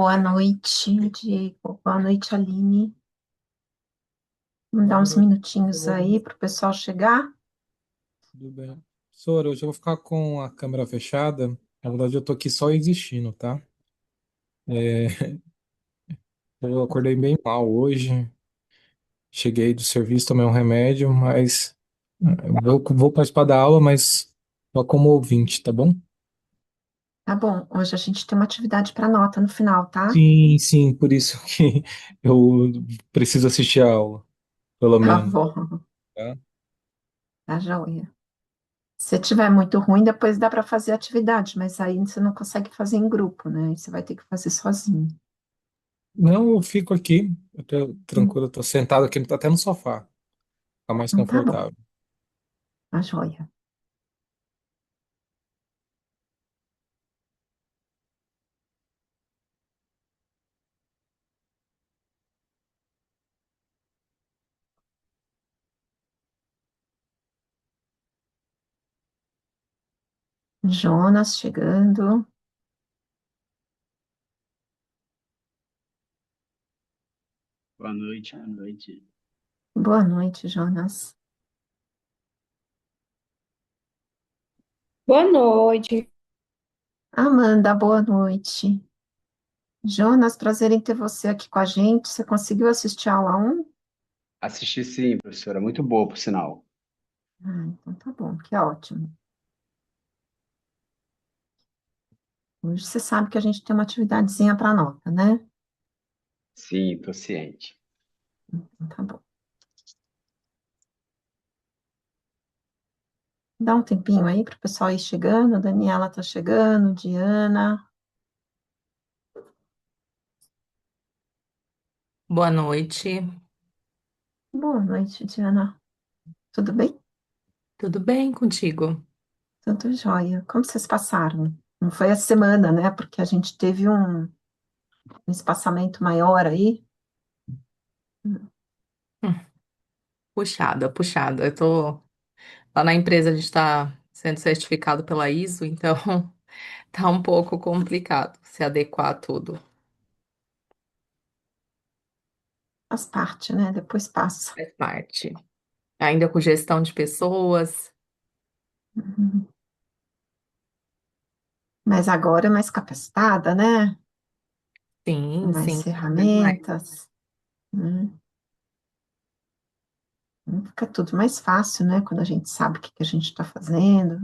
Boa noite, Diego. Boa noite, Aline. Vamos dar Boa uns noite, minutinhos professora. aí para o pessoal chegar. Tudo bem? Professora, hoje eu vou ficar com a câmera fechada. Na verdade, eu tô aqui só existindo, tá? É, eu acordei bem mal hoje. Cheguei do serviço, tomei um remédio, mas eu vou participar da aula, mas só como ouvinte, tá bom? Tá bom, hoje a gente tem uma atividade para nota no final, tá? Sim, sim, por isso que eu preciso assistir a aula, pelo Tá menos, bom, tá? tá joia. Se tiver muito ruim, depois dá para fazer atividade, mas aí você não consegue fazer em grupo, né? Aí você vai ter que fazer sozinho. Não, eu fico aqui, eu tô Hum, tranquilo, eu tô sentado aqui, até no sofá, tá mais Então tá bom, confortável. tá joia. Jonas chegando. Boa noite, boa noite. Boa noite, Jonas. Boa noite. Amanda, boa noite. Jonas, prazer em ter você aqui com a gente. Você conseguiu assistir a aula 1? Assisti sim, professora, muito boa, por sinal. Então tá bom, que ótimo. Hoje você sabe que a gente tem uma atividadezinha para nota, né? Sim, tô ciente. Então tá bom. Dá um tempinho aí para o pessoal ir chegando. Daniela tá chegando, Diana. Boa noite. Boa noite, Diana. Tudo bem? Tudo bem contigo? Tudo jóia. Como vocês passaram? Não foi a semana, né? Porque a gente teve um espaçamento maior aí. Hum, Puxada, puxada. Eu tô lá na empresa, a gente está sendo certificado pela ISO, então tá um pouco complicado se adequar a tudo. Faz parte, né? Depois passa. Faz parte. Ainda com gestão de pessoas. Uhum. Mas agora é mais capacitada, né? Sim, Mais sim, cada vez mais. ferramentas, né? Fica tudo mais fácil, né? Quando a gente sabe o que que a gente está fazendo.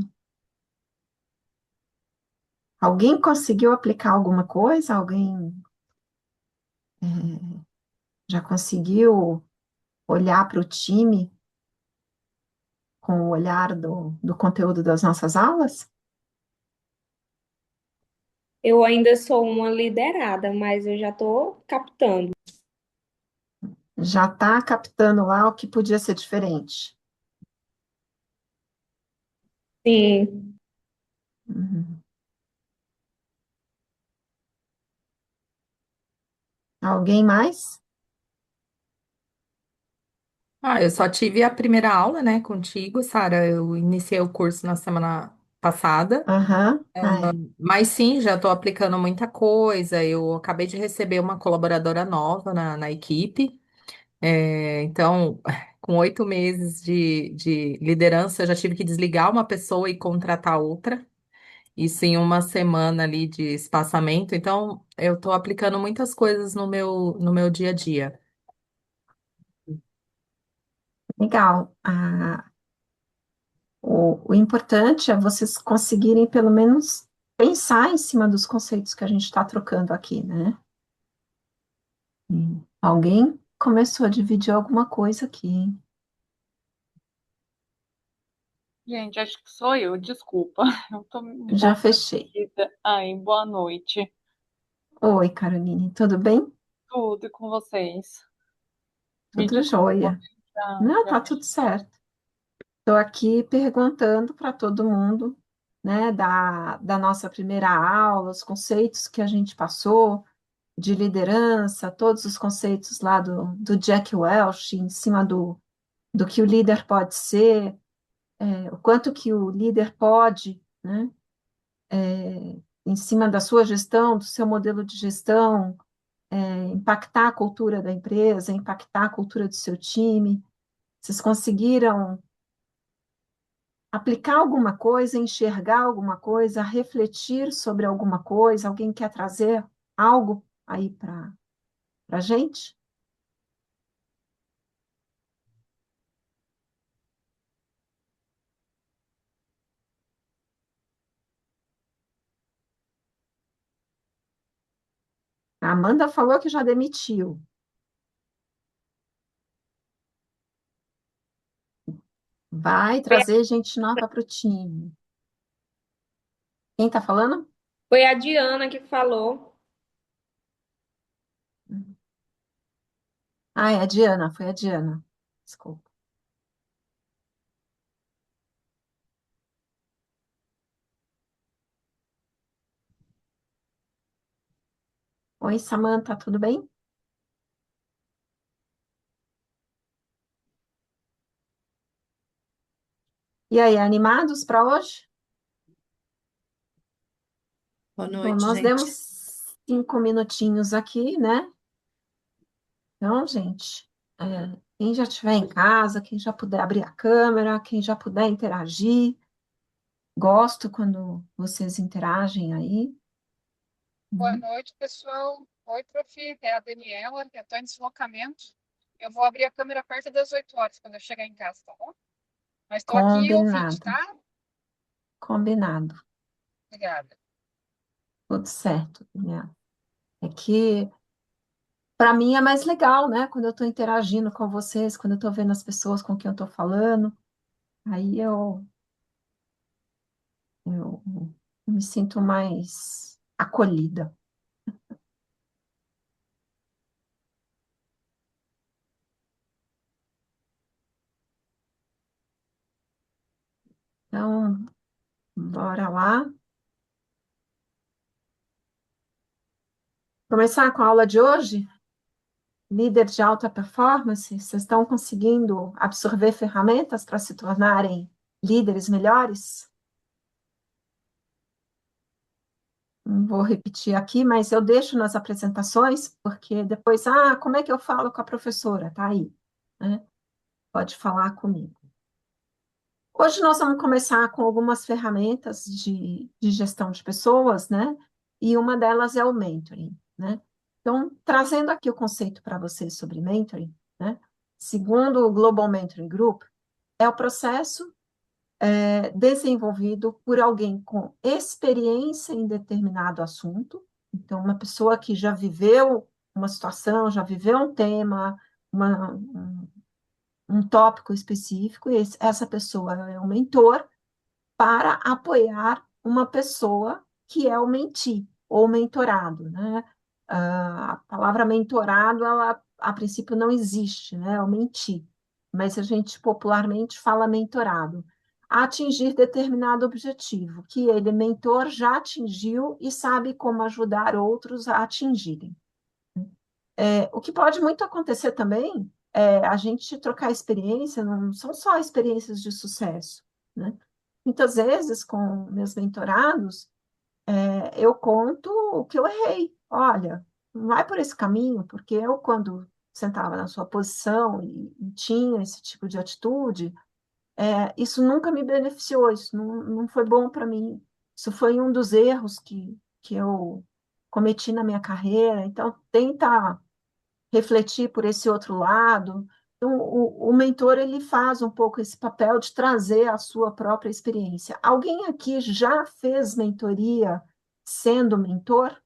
Alguém conseguiu aplicar alguma coisa? Alguém já conseguiu olhar para o time com o olhar do conteúdo das nossas aulas? Eu ainda sou uma liderada, mas eu já estou captando. Já está captando lá o que podia ser diferente? Sim, Uhum. Alguém mais? Eu só tive a primeira aula, né, contigo, Sara. Eu iniciei o curso na semana passada. Aham, é. Mas sim, já estou aplicando muita coisa. Eu acabei de receber uma colaboradora nova na equipe. Então, com 8 meses de liderança, eu já tive que desligar uma pessoa e contratar outra. Isso em uma semana ali de espaçamento. Então, eu estou aplicando muitas coisas no meu dia a dia. Legal. O importante é vocês conseguirem, pelo menos, pensar em cima dos conceitos que a gente está trocando aqui, né? Alguém começou a dividir alguma coisa aqui, hein? Gente, acho que sou eu, desculpa. Eu tô um Já pouco fechei. perdida. Ai, boa noite. Oi, Caroline, tudo bem? Tudo e com vocês? Me Tudo desculpa, jóia. Não, já tá tudo fechei. certo. Estou aqui perguntando para todo mundo, né, da nossa primeira aula, os conceitos que a gente passou de liderança, todos os conceitos lá do Jack Welch, em cima do que o líder pode ser, o quanto que o líder pode, né, em cima da sua gestão, do seu modelo de gestão, impactar a cultura da empresa, impactar a cultura do seu time? Vocês conseguiram aplicar alguma coisa, enxergar alguma coisa, refletir sobre alguma coisa? Alguém quer trazer algo aí para a gente? A Amanda falou que já demitiu. Vai Foi a, trazer gente nova para o time. Quem está falando? foi a Diana que falou. Ah, é a Diana, foi a Diana. Desculpa. Oi, Samantha, tudo bem? E aí, animados para hoje? Boa Bom, noite, nós gente. demos 5 minutinhos aqui, né? Então, gente, quem já estiver em casa, quem já puder abrir a câmera, quem já puder interagir, gosto quando vocês interagem aí. Boa Uhum. noite, pessoal. Oi, prof. É a Daniela, eu estou em deslocamento. Eu vou abrir a câmera perto das 8 horas, quando eu chegar em casa, tá bom? Mas estou aqui ouvinte, Combinado, tá? combinado. Obrigada. Tudo certo, né? É que para mim é mais legal, né? Quando eu estou interagindo com vocês, quando eu estou vendo as pessoas com quem eu estou falando, aí eu me sinto mais acolhida. Então, bora lá. Começar com a aula de hoje? Líder de alta performance, vocês estão conseguindo absorver ferramentas para se tornarem líderes melhores? Não vou repetir aqui, mas eu deixo nas apresentações, porque depois, como é que eu falo com a professora? Tá aí, né? Pode falar comigo. Hoje nós vamos começar com algumas ferramentas de gestão de pessoas, né? E uma delas é o mentoring, né? Então, trazendo aqui o conceito para vocês sobre mentoring, né? Segundo o Global Mentoring Group, é o processo desenvolvido por alguém com experiência em determinado assunto. Então, uma pessoa que já viveu uma situação, já viveu um tema, um tópico específico, e essa pessoa é um mentor para apoiar uma pessoa que é o mentee ou mentorado, né? A palavra mentorado, ela a princípio não existe, né? É o mentee, mas a gente popularmente fala mentorado. A atingir determinado objetivo, que ele, mentor, já atingiu e sabe como ajudar outros a atingirem. O que pode muito acontecer também é a gente trocar experiência, não são só experiências de sucesso, né? Muitas vezes, com meus mentorados, eu conto o que eu errei. Olha, não vai por esse caminho, porque eu, quando sentava na sua posição e tinha esse tipo de atitude, isso nunca me beneficiou, isso não foi bom para mim. Isso foi um dos erros que eu cometi na minha carreira. Então, tenta refletir por esse outro lado. Então, o mentor ele faz um pouco esse papel de trazer a sua própria experiência. Alguém aqui já fez mentoria sendo mentor?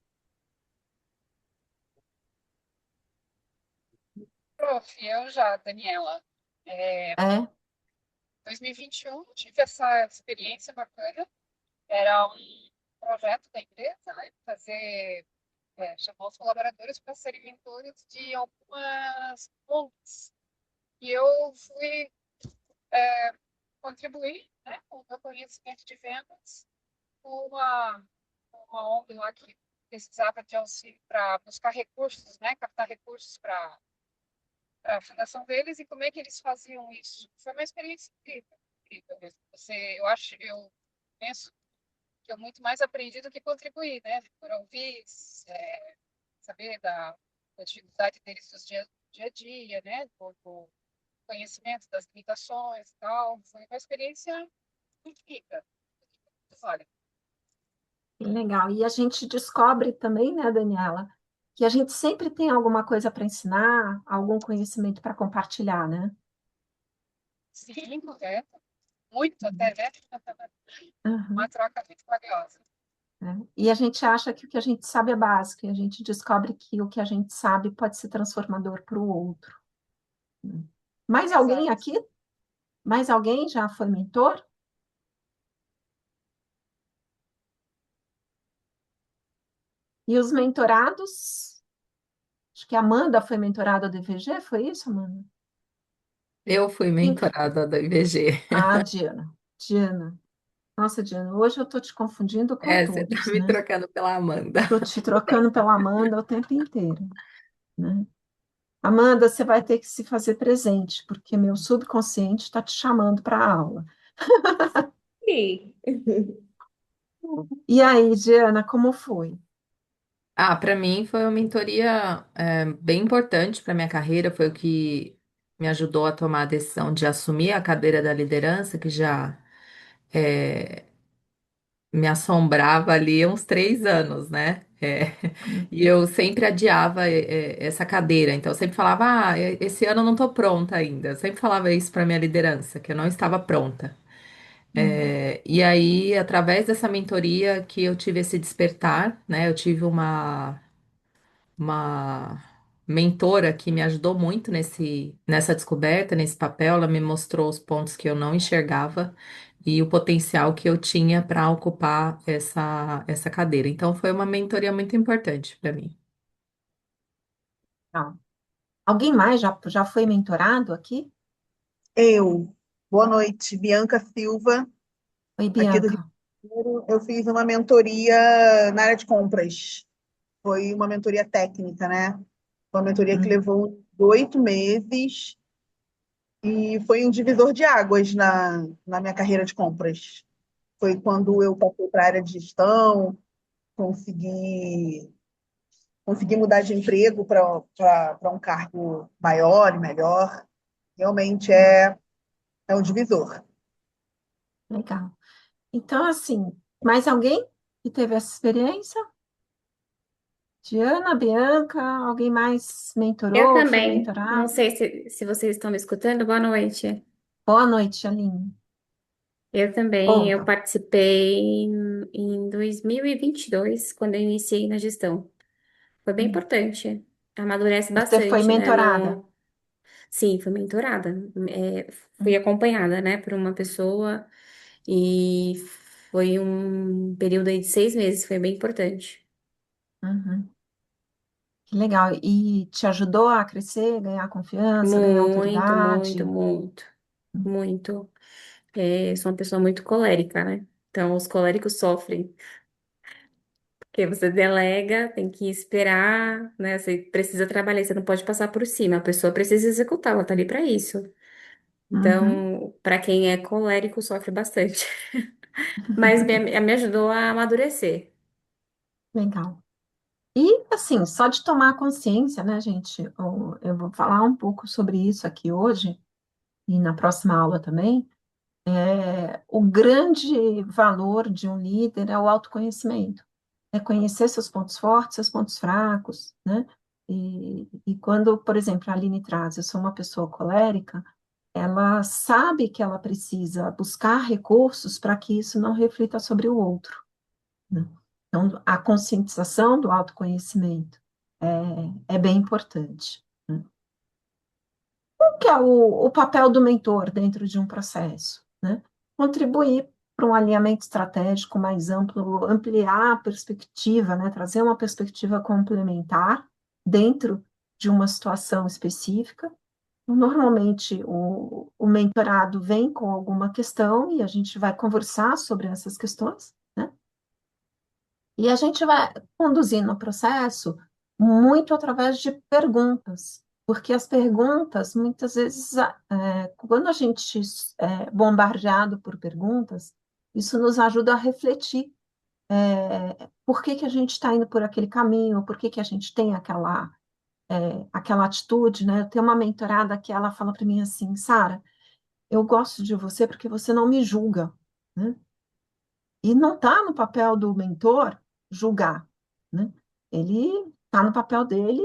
Prof, eu já, Daniela. É, É, 2021, tive essa experiência bacana. Era um projeto da empresa, né? Chamar os colaboradores para serem mentores de algumas ONGs. E eu fui contribuir, né, com o meu conhecimento de vendas com uma ONG lá que precisava de auxílio para buscar recursos, né, captar recursos para a fundação deles e como é que eles faziam isso. Foi uma experiência incrível, incrível mesmo. Eu penso eu muito mais aprendi do que contribuí, né? Por ouvir, saber da dificuldade deles do dia a dia, né? Do conhecimento das limitações e tal. Foi uma experiência muito rica. Olha, Que legal. E a gente descobre também, né, Daniela, que a gente sempre tem alguma coisa para ensinar, algum conhecimento para compartilhar, né? sim, correto. Muito até, né? Uma Uhum, troca muito valiosa. né? E a gente acha que o que a gente sabe é básico, e a gente descobre que o que a gente sabe pode ser transformador para o outro, né? Mais alguém Exato. aqui? Mais alguém já foi mentor? E os mentorados? Acho que a Amanda foi mentorada do IVG, foi isso, Amanda? Eu fui Quem... mentorada da IBG. Ah, Diana. Diana. Nossa, Diana, hoje eu estou te confundindo com É, você tá todos, me né? trocando pela Amanda. Estou te trocando pela Amanda o tempo inteiro, né? Amanda, você vai ter que se fazer presente, porque meu subconsciente está te chamando para a aula. Sim. E aí, Diana, como foi? Ah, para mim foi uma mentoria bem importante para minha carreira, foi o que me ajudou a tomar a decisão de assumir a cadeira da liderança, que já é, me assombrava ali há uns 3 anos, né? E eu sempre adiava essa cadeira, então eu sempre falava, esse ano eu não estou pronta ainda. Eu sempre falava isso para minha liderança, que eu não estava pronta. Hum, E aí, através dessa mentoria que eu tive esse despertar, né? Eu tive uma mentora que me ajudou muito nessa descoberta, nesse papel. Ela me mostrou os pontos que eu não enxergava e o potencial que eu tinha para ocupar essa cadeira. Então, foi uma mentoria muito importante para mim. tá. Alguém mais já foi mentorado aqui? Eu, boa noite, Bianca Silva, Oi, aqui do Rio Bianca. de Janeiro. Eu fiz uma mentoria na área de compras. Foi uma mentoria técnica, né? Foi uma mentoria que Hum, levou 8 meses e foi um divisor de águas na minha carreira de compras. Foi quando eu passei para a área de gestão, consegui, consegui mudar de emprego para um cargo maior e melhor. Realmente é um divisor. legal. Então, assim, mais alguém que teve essa experiência? Diana, Bianca, alguém mais Eu mentorou, foi também. Não mentorado? sei se vocês estão me escutando. Boa noite. Boa noite, Aline. Eu também. Eu Conta. participei em 2022, quando eu iniciei na gestão. Foi bem Hum. importante. Amadurece Você foi bastante, né? mentorada? No... Sim, fui mentorada. Fui Hum, acompanhada, né, por uma pessoa e foi um período aí de 6 meses. Foi bem importante. uhum. Que legal. E te ajudou a crescer, ganhar confiança, ganhar Muito, muito, autoridade? muito, muito. Sou uma pessoa muito colérica, né? Então, os coléricos sofrem, porque você delega, tem que esperar, né? Você precisa trabalhar, você não pode passar por cima, a pessoa precisa executar, ela tá ali para isso. Uhum. Então, para quem é colérico, sofre bastante. Mas me ajudou a amadurecer. Legal. E, assim, só de tomar consciência, né, gente? Eu vou falar um pouco sobre isso aqui hoje e na próxima aula também. O grande valor de um líder é o autoconhecimento. É conhecer seus pontos fortes, seus pontos fracos, né? E quando, por exemplo, a Aline traz, eu sou uma pessoa colérica, ela sabe que ela precisa buscar recursos para que isso não reflita sobre o outro, né? Então, a conscientização do autoconhecimento é bem importante, né? Qual que é o papel do mentor dentro de um processo, né? Contribuir para um alinhamento estratégico mais amplo, ampliar a perspectiva, né? Trazer uma perspectiva complementar dentro de uma situação específica. Normalmente, o mentorado vem com alguma questão e a gente vai conversar sobre essas questões, né? E a gente vai conduzindo o processo muito através de perguntas, porque as perguntas, muitas vezes, quando a gente é bombardeado por perguntas, isso nos ajuda a refletir, por que que a gente está indo por aquele caminho, por que que a gente tem aquela atitude, né? Eu tenho uma mentorada que ela fala para mim assim, Sara, eu gosto de você porque você não me julga, né? E não está no papel do mentor julgar, né? Ele está no papel dele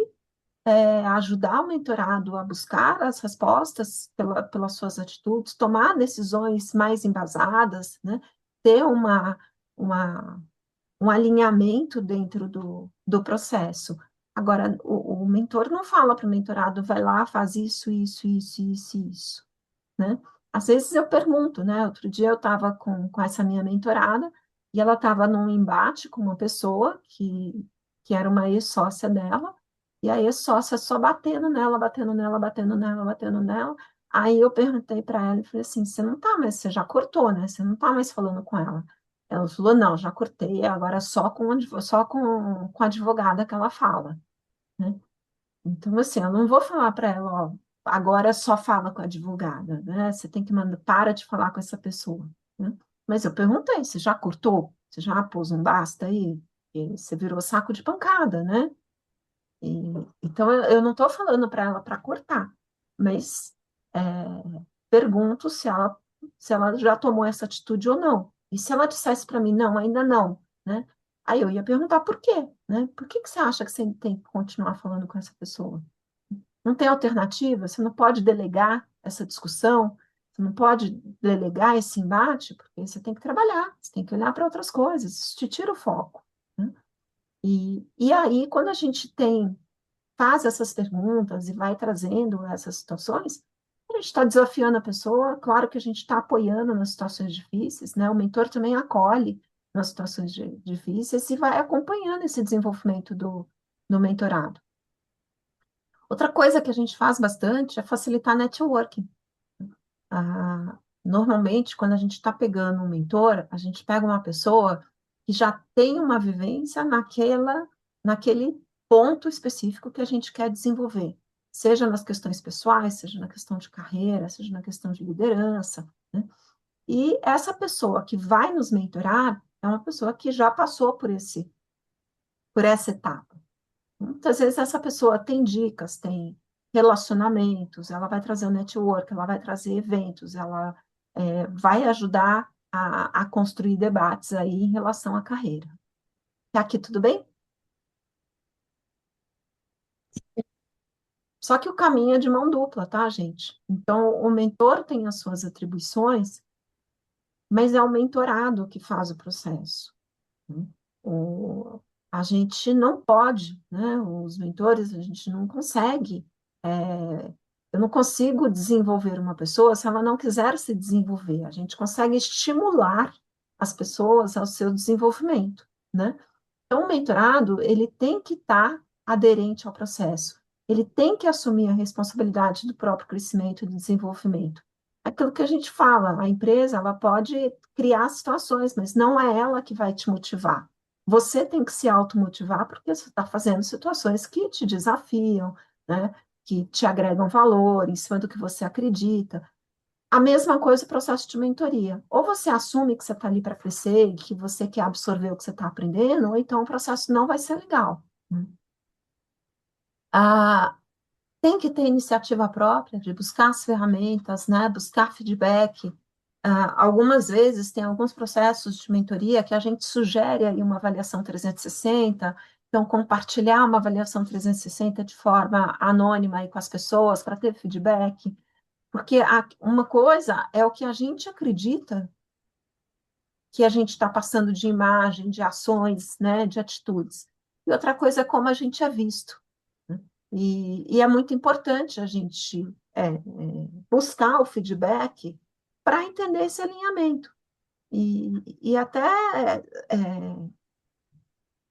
ajudar o mentorado a buscar as respostas pelas suas atitudes, tomar decisões mais embasadas, né? Ter uma, um alinhamento dentro do processo. Agora, o mentor não fala para o mentorado, vai lá, faz isso, isso, isso, isso, isso, né? Às vezes eu pergunto, né? Outro dia eu estava com essa minha mentorada e ela estava num embate com uma pessoa que era uma ex-sócia dela, e a ex-sócia só batendo nela, batendo nela, batendo nela, batendo nela. Aí eu perguntei para ela e falei assim: você não tá mais, você já cortou, né? Você não tá mais falando com ela. Ela falou: não, já cortei, agora só com a advogada que ela fala, né? Então, assim, eu não vou falar para ela, ó, agora só fala com a advogada, né? Você tem que mandar, para de falar com essa pessoa, né? Mas eu perguntei, você já cortou? Você já pôs um basta aí? E você virou saco de pancada, né? Então, eu não estou falando para ela para cortar, mas é, pergunto se ela já tomou essa atitude ou não. E se ela dissesse para mim, não, ainda não, né? Aí eu ia perguntar por quê, né? Por que que você acha que você tem que continuar falando com essa pessoa? Não tem alternativa? Você não pode delegar essa discussão? Você não pode delegar esse embate? Porque você tem que trabalhar, você tem que olhar para outras coisas, isso te tira o foco, né? E aí, quando a gente faz essas perguntas e vai trazendo essas situações, a gente está desafiando a pessoa, claro que a gente está apoiando nas situações difíceis, né? O mentor também acolhe nas situações difíceis e vai acompanhando esse desenvolvimento do mentorado. Outra coisa que a gente faz bastante é facilitar networking. Normalmente, quando a gente está pegando um mentor, a gente pega uma pessoa que já tem uma vivência naquele ponto específico que a gente quer desenvolver, seja nas questões pessoais, seja na questão de carreira, seja na questão de liderança, né? E essa pessoa que vai nos mentorar é uma pessoa que já passou por essa etapa. Muitas vezes essa pessoa tem dicas, tem relacionamentos, ela vai trazer o network, ela vai trazer eventos, ela vai ajudar a construir debates aí em relação à carreira. Tá aqui tudo bem? Só que o caminho é de mão dupla, tá, gente? Então, o mentor tem as suas atribuições, mas é o mentorado que faz o processo, né? A gente não pode, né? Os mentores, a gente não consegue. Eu não consigo desenvolver uma pessoa se ela não quiser se desenvolver. A gente consegue estimular as pessoas ao seu desenvolvimento, né? Então, o mentorado, ele tem que estar aderente ao processo. Ele tem que assumir a responsabilidade do próprio crescimento e do desenvolvimento. Aquilo que a gente fala, a empresa, ela pode criar situações, mas não é ela que vai te motivar. Você tem que se automotivar porque você está fazendo situações que te desafiam, né? Que te agregam valor, em cima do que você acredita. A mesma coisa o processo de mentoria. Ou você assume que você está ali para crescer, que você quer absorver o que você está aprendendo, ou então o processo não vai ser legal, né? Ah, tem que ter iniciativa própria de buscar as ferramentas, né? Buscar feedback. Algumas vezes tem alguns processos de mentoria que a gente sugere aí uma avaliação 360, então compartilhar uma avaliação 360 de forma anônima aí com as pessoas para ter feedback. Porque uma coisa é o que a gente acredita que a gente está passando de imagem, de ações, né, de atitudes. E outra coisa é como a gente é visto, né? E é muito importante a gente buscar o feedback para entender esse alinhamento e até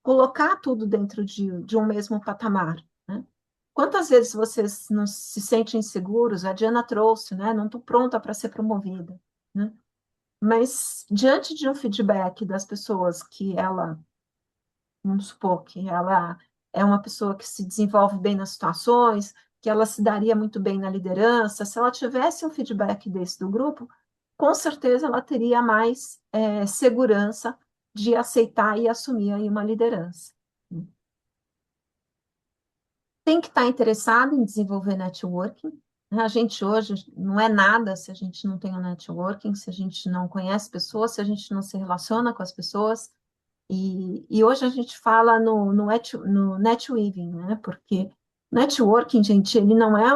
colocar tudo dentro de um mesmo patamar, né? Quantas vezes vocês não se sentem inseguros? A Diana trouxe, né? Não estou pronta para ser promovida, né? Mas diante de um feedback das pessoas que vamos supor que ela é uma pessoa que se desenvolve bem nas situações, que ela se daria muito bem na liderança, se ela tivesse um feedback desse do grupo, com certeza ela teria mais segurança de aceitar e assumir aí uma liderança. Tem que estar interessado em desenvolver networking. A gente hoje não é nada se a gente não tem um networking, se a gente não conhece pessoas, se a gente não se relaciona com as pessoas. E hoje a gente fala no netweaving, né? Porque networking, gente, ele não é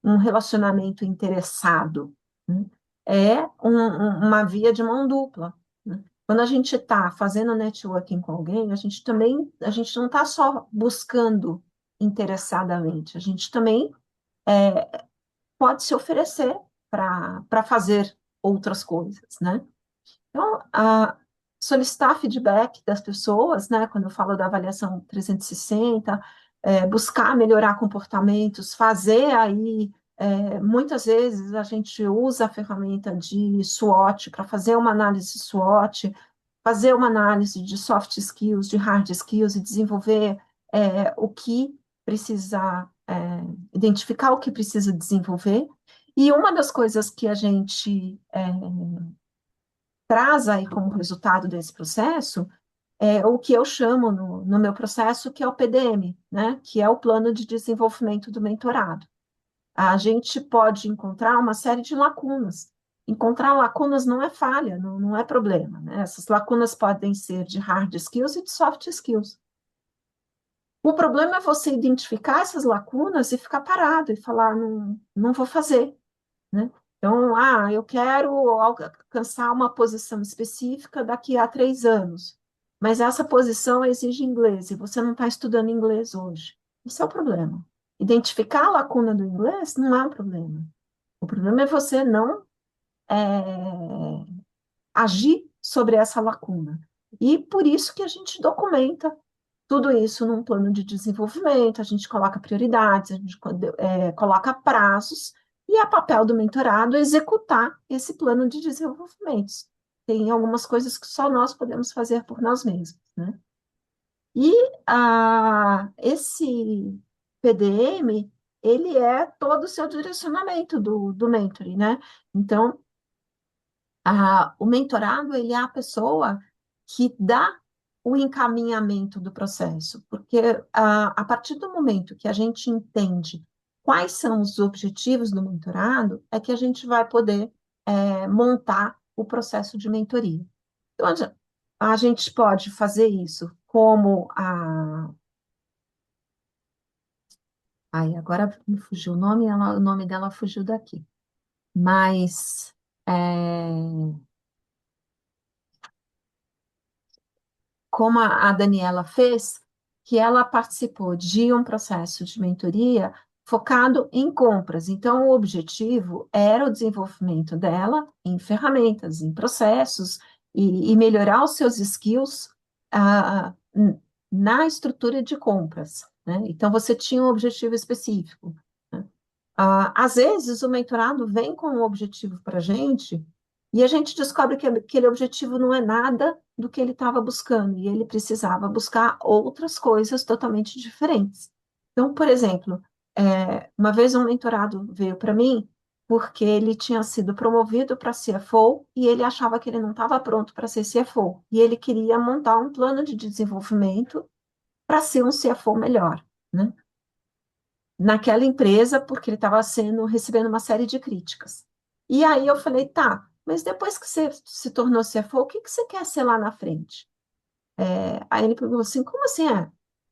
um relacionamento interessado, né? É uma via de mão dupla, né? Quando a gente está fazendo networking com alguém, a gente não está só buscando interessadamente, a gente também pode se oferecer para fazer outras coisas, né? Então, solicitar feedback das pessoas, né, quando eu falo da avaliação 360, buscar melhorar comportamentos, fazer aí, muitas vezes a gente usa a ferramenta de SWOT para fazer uma análise SWOT, fazer uma análise de soft skills, de hard skills e desenvolver o que precisa, identificar o que precisa desenvolver. E uma das coisas que a gente traz aí como resultado desse processo é o que eu chamo no meu processo, que é o PDM, né? Que é o Plano de Desenvolvimento do Mentorado. A gente pode encontrar uma série de lacunas. Encontrar lacunas não é falha, não é problema, né? Essas lacunas podem ser de hard skills e de soft skills. O problema é você identificar essas lacunas e ficar parado e falar, não vou fazer, né? Então, eu quero alcançar uma posição específica daqui a 3 anos, mas essa posição exige inglês e você não está estudando inglês hoje. Esse é o problema. Identificar a lacuna do inglês não é um problema. O problema é você não agir sobre essa lacuna. E por isso que a gente documenta tudo isso num plano de desenvolvimento, a gente coloca prioridades, a gente coloca prazos, e é papel do mentorado executar esse plano de desenvolvimento. Tem algumas coisas que só nós podemos fazer por nós mesmos, né? E esse PDM, ele é todo o seu direcionamento do mentoring, né? Então, o mentorado, ele é a pessoa que dá o encaminhamento do processo, porque a partir do momento que a gente entende quais são os objetivos do mentorado, é que a gente vai poder montar o processo de mentoria. Então, a gente pode fazer isso como Ai, agora me fugiu o nome, o nome dela fugiu daqui. Mas é, como a Daniela fez, que ela participou de um processo de mentoria focado em compras. Então, o objetivo era o desenvolvimento dela em ferramentas, em processos, e melhorar os seus skills na estrutura de compras, né? Então, você tinha um objetivo específico, né? Às vezes, o mentorado vem com um objetivo para a gente, e a gente descobre que aquele objetivo não é nada do que ele estava buscando, e ele precisava buscar outras coisas totalmente diferentes. Então, por exemplo, uma vez um mentorado veio para mim porque ele tinha sido promovido para CFO e ele achava que ele não estava pronto para ser CFO, e ele queria montar um plano de desenvolvimento para ser um CFO melhor, né? Naquela empresa, porque ele estava recebendo uma série de críticas. E aí eu falei, tá, mas depois que você se tornou CFO, o que que você quer ser lá na frente? Aí ele perguntou assim, como assim é? O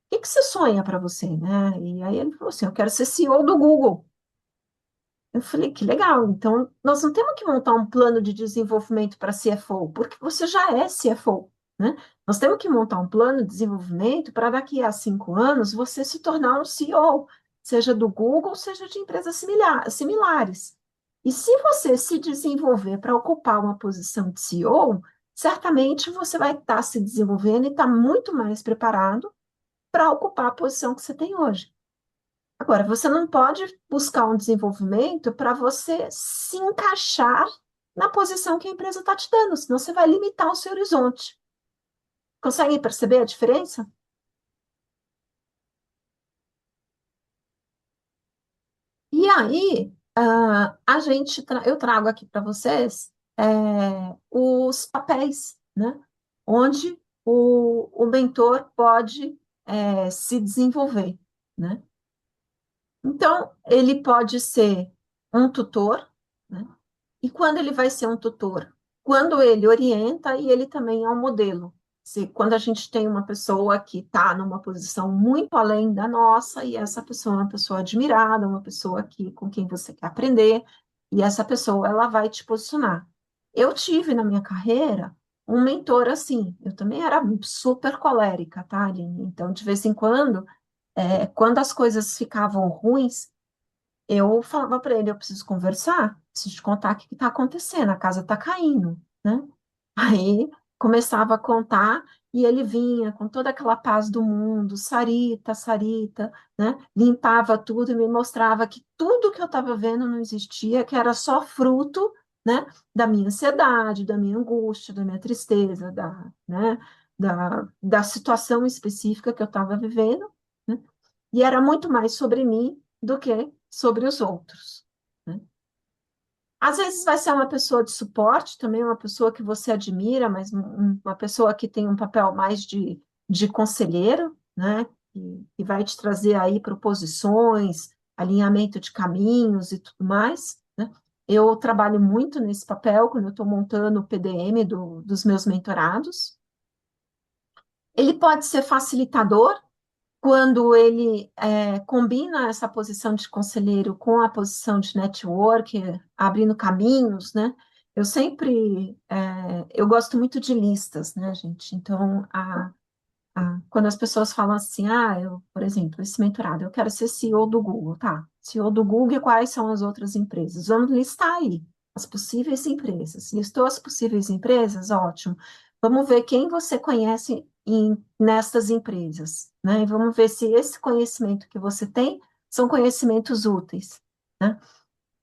que que você sonha para você, né? E aí ele falou assim, eu quero ser CEO do Google. Eu falei, que legal, então nós não temos que montar um plano de desenvolvimento para CFO, porque você já é CFO, né? Nós temos que montar um plano de desenvolvimento para daqui a 5 anos você se tornar um CEO, seja do Google, seja de empresas similares. E se você se desenvolver para ocupar uma posição de CEO, certamente você vai estar se desenvolvendo e estar muito mais preparado para ocupar a posição que você tem hoje. Agora, você não pode buscar um desenvolvimento para você se encaixar na posição que a empresa está te dando, senão você vai limitar o seu horizonte. Conseguem perceber a diferença? E aí, eu trago aqui para vocês os papéis, né? onde o mentor pode se desenvolver, né? Então, ele pode ser um tutor, né? E quando ele vai ser um tutor? Quando ele orienta e ele também é um modelo. Quando a gente tem uma pessoa que está numa posição muito além da nossa, e essa pessoa é uma pessoa admirada, uma pessoa com quem você quer aprender, e essa pessoa ela vai te posicionar. Eu tive na minha carreira um mentor assim, eu também era super colérica, tá, Aline? Então, de vez em quando as coisas ficavam ruins, eu falava para ele, eu preciso conversar, preciso te contar o que está acontecendo, a casa está caindo, né? Aí começava a contar e ele vinha com toda aquela paz do mundo, Sarita, Sarita, né? Limpava tudo e me mostrava que tudo que eu estava vendo não existia, que era só fruto, né? Da minha ansiedade, da minha angústia, da minha tristeza, né? Da situação específica que eu estava vivendo, né? E era muito mais sobre mim do que sobre os outros, né? Às vezes vai ser uma pessoa de suporte, também uma pessoa que você admira, mas uma pessoa que tem um papel mais de conselheiro, né? E vai te trazer aí proposições, alinhamento de caminhos e tudo mais, né? Eu trabalho muito nesse papel quando eu estou montando o PDM dos meus mentorados. Ele pode ser facilitador, quando ele combina essa posição de conselheiro com a posição de network, abrindo caminhos, né? Eu gosto muito de listas, né, gente? Então, quando as pessoas falam assim, por exemplo, esse mentorado, eu quero ser CEO do Google, tá? CEO do Google e quais são as outras empresas? Vamos listar aí as possíveis empresas. Listou as possíveis empresas? Ótimo. Vamos ver quem você conhece nestas empresas, né? E vamos ver se esse conhecimento que você tem são conhecimentos úteis, né?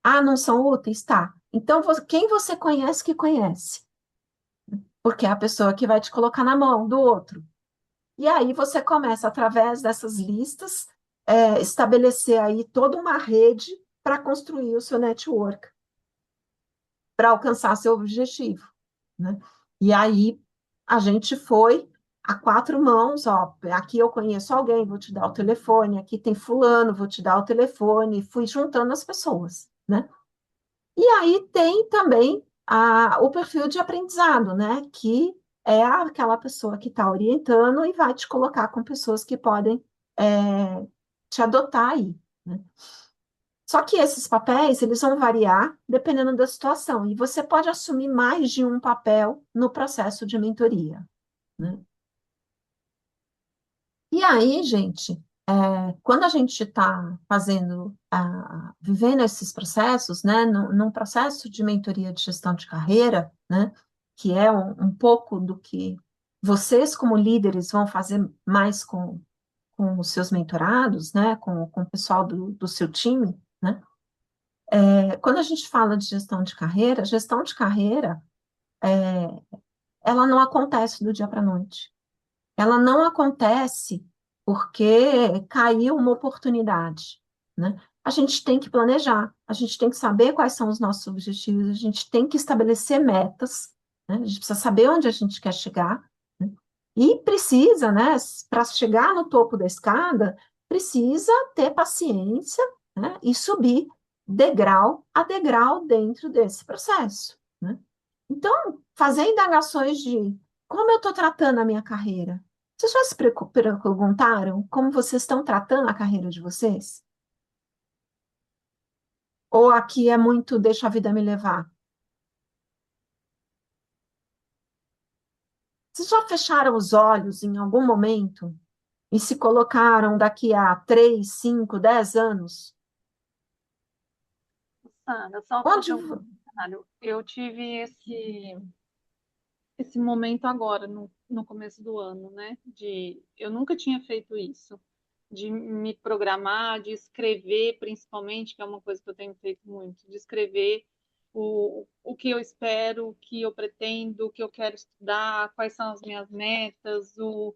Ah, não são úteis? Tá. Então, quem você conhece que conhece? Porque é a pessoa que vai te colocar na mão do outro. E aí você começa, através dessas listas, estabelecer aí toda uma rede para construir o seu network, para alcançar seu objetivo, né? E aí a gente foi a quatro mãos, ó, aqui eu conheço alguém, vou te dar o telefone, aqui tem fulano, vou te dar o telefone, fui juntando as pessoas, né? E aí tem também o perfil de aprendizado, né? Que é aquela pessoa que está orientando e vai te colocar com pessoas que podem te adotar aí, né? Só que esses papéis, eles vão variar dependendo da situação, e você pode assumir mais de um papel no processo de mentoria, né? E aí, gente, quando a gente está vivendo esses processos, né, num processo de mentoria de gestão de carreira, né, que é um pouco do que vocês, como líderes, vão fazer mais com os seus mentorados, né, com o pessoal do seu time, né, quando a gente fala de gestão de carreira, ela não acontece do dia para a noite. Ela não acontece porque caiu uma oportunidade, né? A gente tem que planejar, a gente tem que saber quais são os nossos objetivos, a gente tem que estabelecer metas, né? A gente precisa saber onde a gente quer chegar, né? E precisa, né, para chegar no topo da escada, precisa ter paciência, né, e subir degrau a degrau dentro desse processo, né? Então, fazer indagações de como eu estou tratando a minha carreira. Vocês já se perguntaram como vocês estão tratando a carreira de vocês? Ou aqui é muito deixa a vida me levar? Vocês já fecharam os olhos em algum momento e se colocaram daqui a 3, 5, 10 anos? Sandra, só Onde... fazer um comentário. Eu tive esse momento agora, no começo do ano, né? Eu nunca tinha feito isso, de me programar, de escrever, principalmente, que é uma coisa que eu tenho feito muito, de escrever o que eu espero, o que eu pretendo, o que eu quero estudar, quais são as minhas metas, o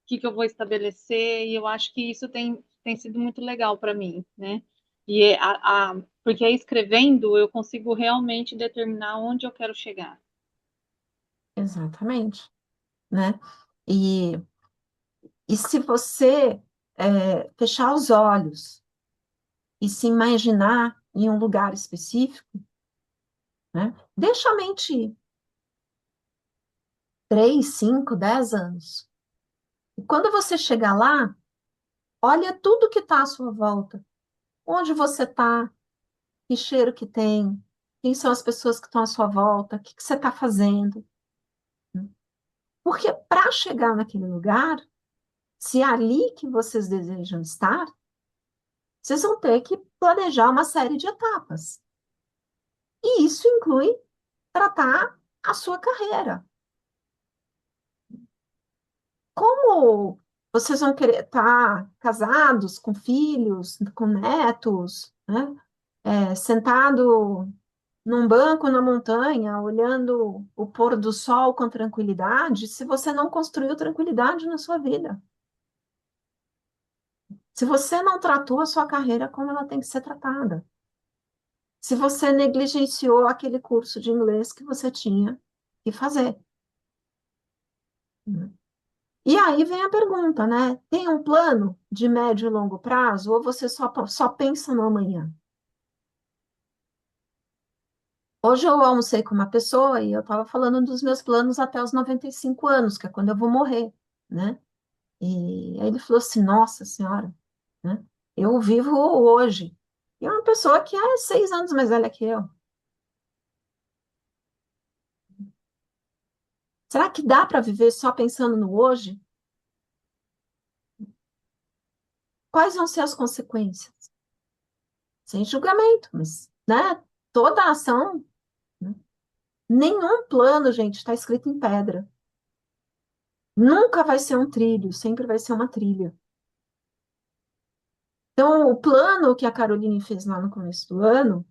que eu vou estabelecer, e eu acho que isso tem sido muito legal para mim, né? Porque escrevendo eu consigo realmente determinar onde eu quero chegar. Exatamente. né? E, e se você fechar os olhos e se imaginar em um lugar específico, né? Deixa a mente ir. 3, 5, 10 anos. E quando você chegar lá, olha tudo que está à sua volta. Onde você está, que cheiro que tem, quem são as pessoas que estão à sua volta, o que que você está fazendo. Porque para chegar naquele lugar, se é ali que vocês desejam estar, vocês vão ter que planejar uma série de etapas. E isso inclui tratar a sua carreira. Como vocês vão querer estar casados, com filhos, com netos, né? Sentado num banco na montanha, olhando o pôr do sol com tranquilidade, se você não construiu tranquilidade na sua vida? Se você não tratou a sua carreira como ela tem que ser tratada? Se você negligenciou aquele curso de inglês que você tinha que fazer? E aí vem a pergunta, né? Tem um plano de médio e longo prazo ou você só pensa no amanhã? Hoje eu almocei com uma pessoa e eu estava falando dos meus planos até os 95 anos, que é quando eu vou morrer, né? E aí ele falou assim, nossa senhora, né? Eu vivo hoje. E é uma pessoa que é 6 anos mais velha que eu. Será que dá para viver só pensando no hoje? Quais vão ser as consequências? Sem julgamento, mas, né? Toda ação, né? Nenhum plano, gente, está escrito em pedra. Nunca vai ser um trilho, sempre vai ser uma trilha. Então, o plano que a Caroline fez lá no começo do ano,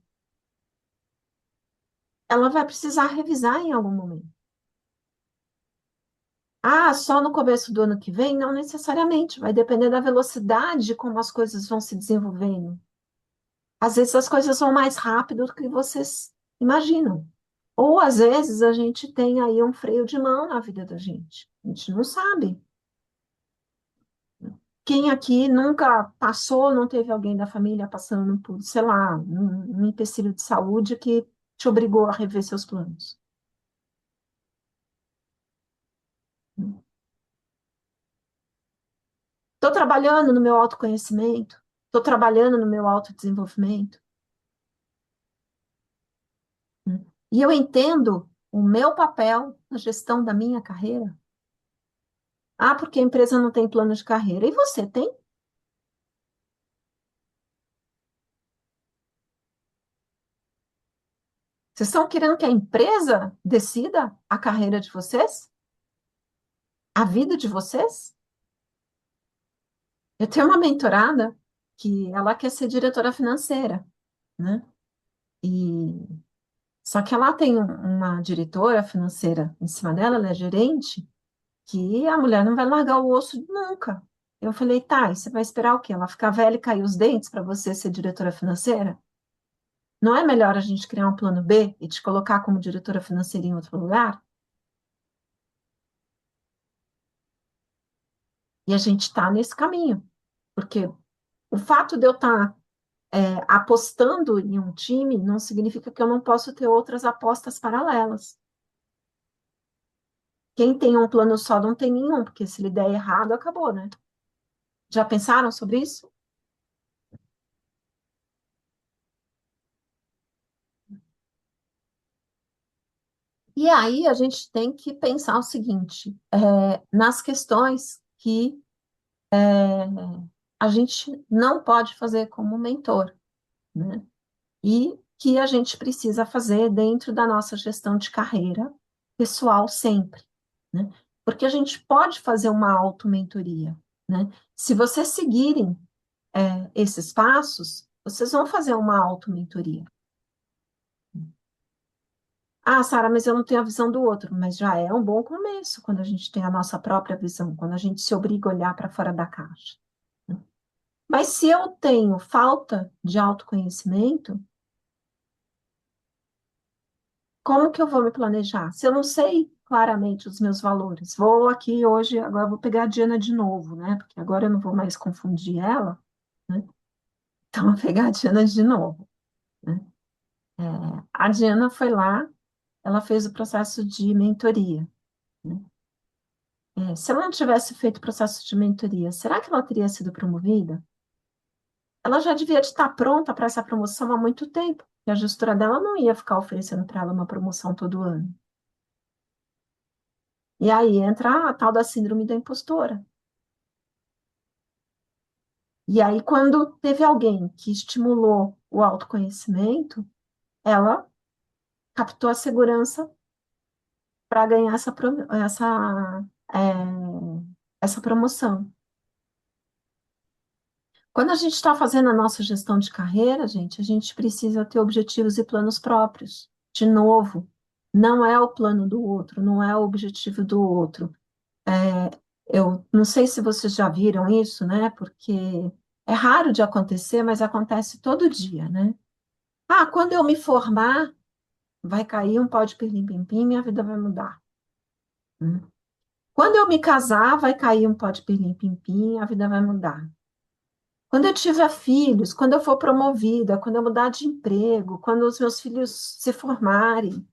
ela vai precisar revisar em algum momento. Ah, só no começo do ano que vem? Não necessariamente, vai depender da velocidade como as coisas vão se desenvolvendo. Às vezes as coisas vão mais rápido do que vocês imaginam. Ou às vezes a gente tem aí um freio de mão na vida da gente. A gente não sabe. Quem aqui nunca passou, não teve alguém da família passando por, sei lá, um empecilho de saúde que te obrigou a rever seus planos? Estou trabalhando no meu autoconhecimento, estou trabalhando no meu autodesenvolvimento. E eu entendo o meu papel na gestão da minha carreira. Ah, porque a empresa não tem plano de carreira. E você tem? Vocês estão querendo que a empresa decida a carreira de vocês? A vida de vocês? Eu tenho uma mentorada que ela quer ser diretora financeira, né? E só que ela tem uma diretora financeira em cima dela, ela é gerente, que a mulher não vai largar o osso nunca. Eu falei, tá, e você vai esperar o quê? Ela ficar velha e cair os dentes para você ser diretora financeira? Não é melhor a gente criar um plano B e te colocar como diretora financeira em outro lugar? E a gente está nesse caminho, porque o fato de eu estar apostando em um time não significa que eu não posso ter outras apostas paralelas. Quem tem um plano só não tem nenhum, porque se ele der errado, acabou, né? Já pensaram sobre isso? E aí a gente tem que pensar o seguinte, nas questões que a gente não pode fazer como mentor, né? E que a gente precisa fazer dentro da nossa gestão de carreira pessoal sempre, né? Porque a gente pode fazer uma auto-mentoria, né? Se vocês seguirem esses passos, vocês vão fazer uma auto-mentoria. Ah, Sara, mas eu não tenho a visão do outro. Mas já é um bom começo quando a gente tem a nossa própria visão, quando a gente se obriga a olhar para fora da caixa, né? Mas se eu tenho falta de autoconhecimento, como que eu vou me planejar? Se eu não sei claramente os meus valores. Vou aqui hoje, agora eu vou pegar a Diana de novo, né? Porque agora eu não vou mais confundir ela, né? Então, eu vou pegar a Diana de novo, né? É, a Diana foi lá, ela fez o processo de mentoria, né? Se ela não tivesse feito o processo de mentoria, será que ela teria sido promovida? Ela já devia estar pronta para essa promoção há muito tempo, e a gestora dela não ia ficar oferecendo para ela uma promoção todo ano. E aí entra a tal da síndrome da impostora. E aí, quando teve alguém que estimulou o autoconhecimento, ela captou a segurança para ganhar essa promoção. Quando a gente está fazendo a nossa gestão de carreira, gente, a gente precisa ter objetivos e planos próprios. De novo, não é o plano do outro, não é o objetivo do outro. Eu não sei se vocês já viram isso, né? Porque é raro de acontecer, mas acontece todo dia, né? Ah, quando eu me formar, vai cair um pó de pirlim-pim-pim, minha vida vai mudar. Né? Quando eu me casar, vai cair um pó de pirlim-pim-pim, a vida vai mudar. Quando eu tiver filhos, quando eu for promovida, quando eu mudar de emprego, quando os meus filhos se formarem,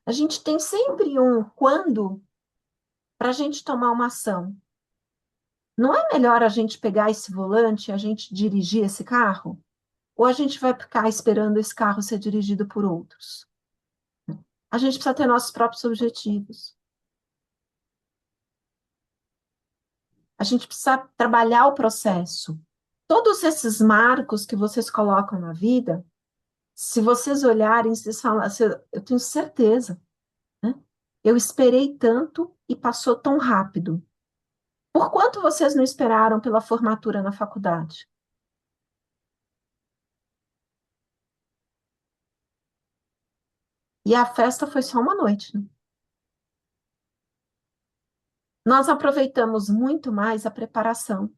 a gente tem sempre um quando para a gente tomar uma ação. Não é melhor a gente pegar esse volante e a gente dirigir esse carro? Ou a gente vai ficar esperando esse carro ser dirigido por outros? A gente precisa ter nossos próprios objetivos. A gente precisa trabalhar o processo. Todos esses marcos que vocês colocam na vida, se vocês olharem, vocês falam, eu tenho certeza, né? Eu esperei tanto e passou tão rápido. Por quanto vocês não esperaram pela formatura na faculdade? E a festa foi só uma noite, né? Nós aproveitamos muito mais a preparação.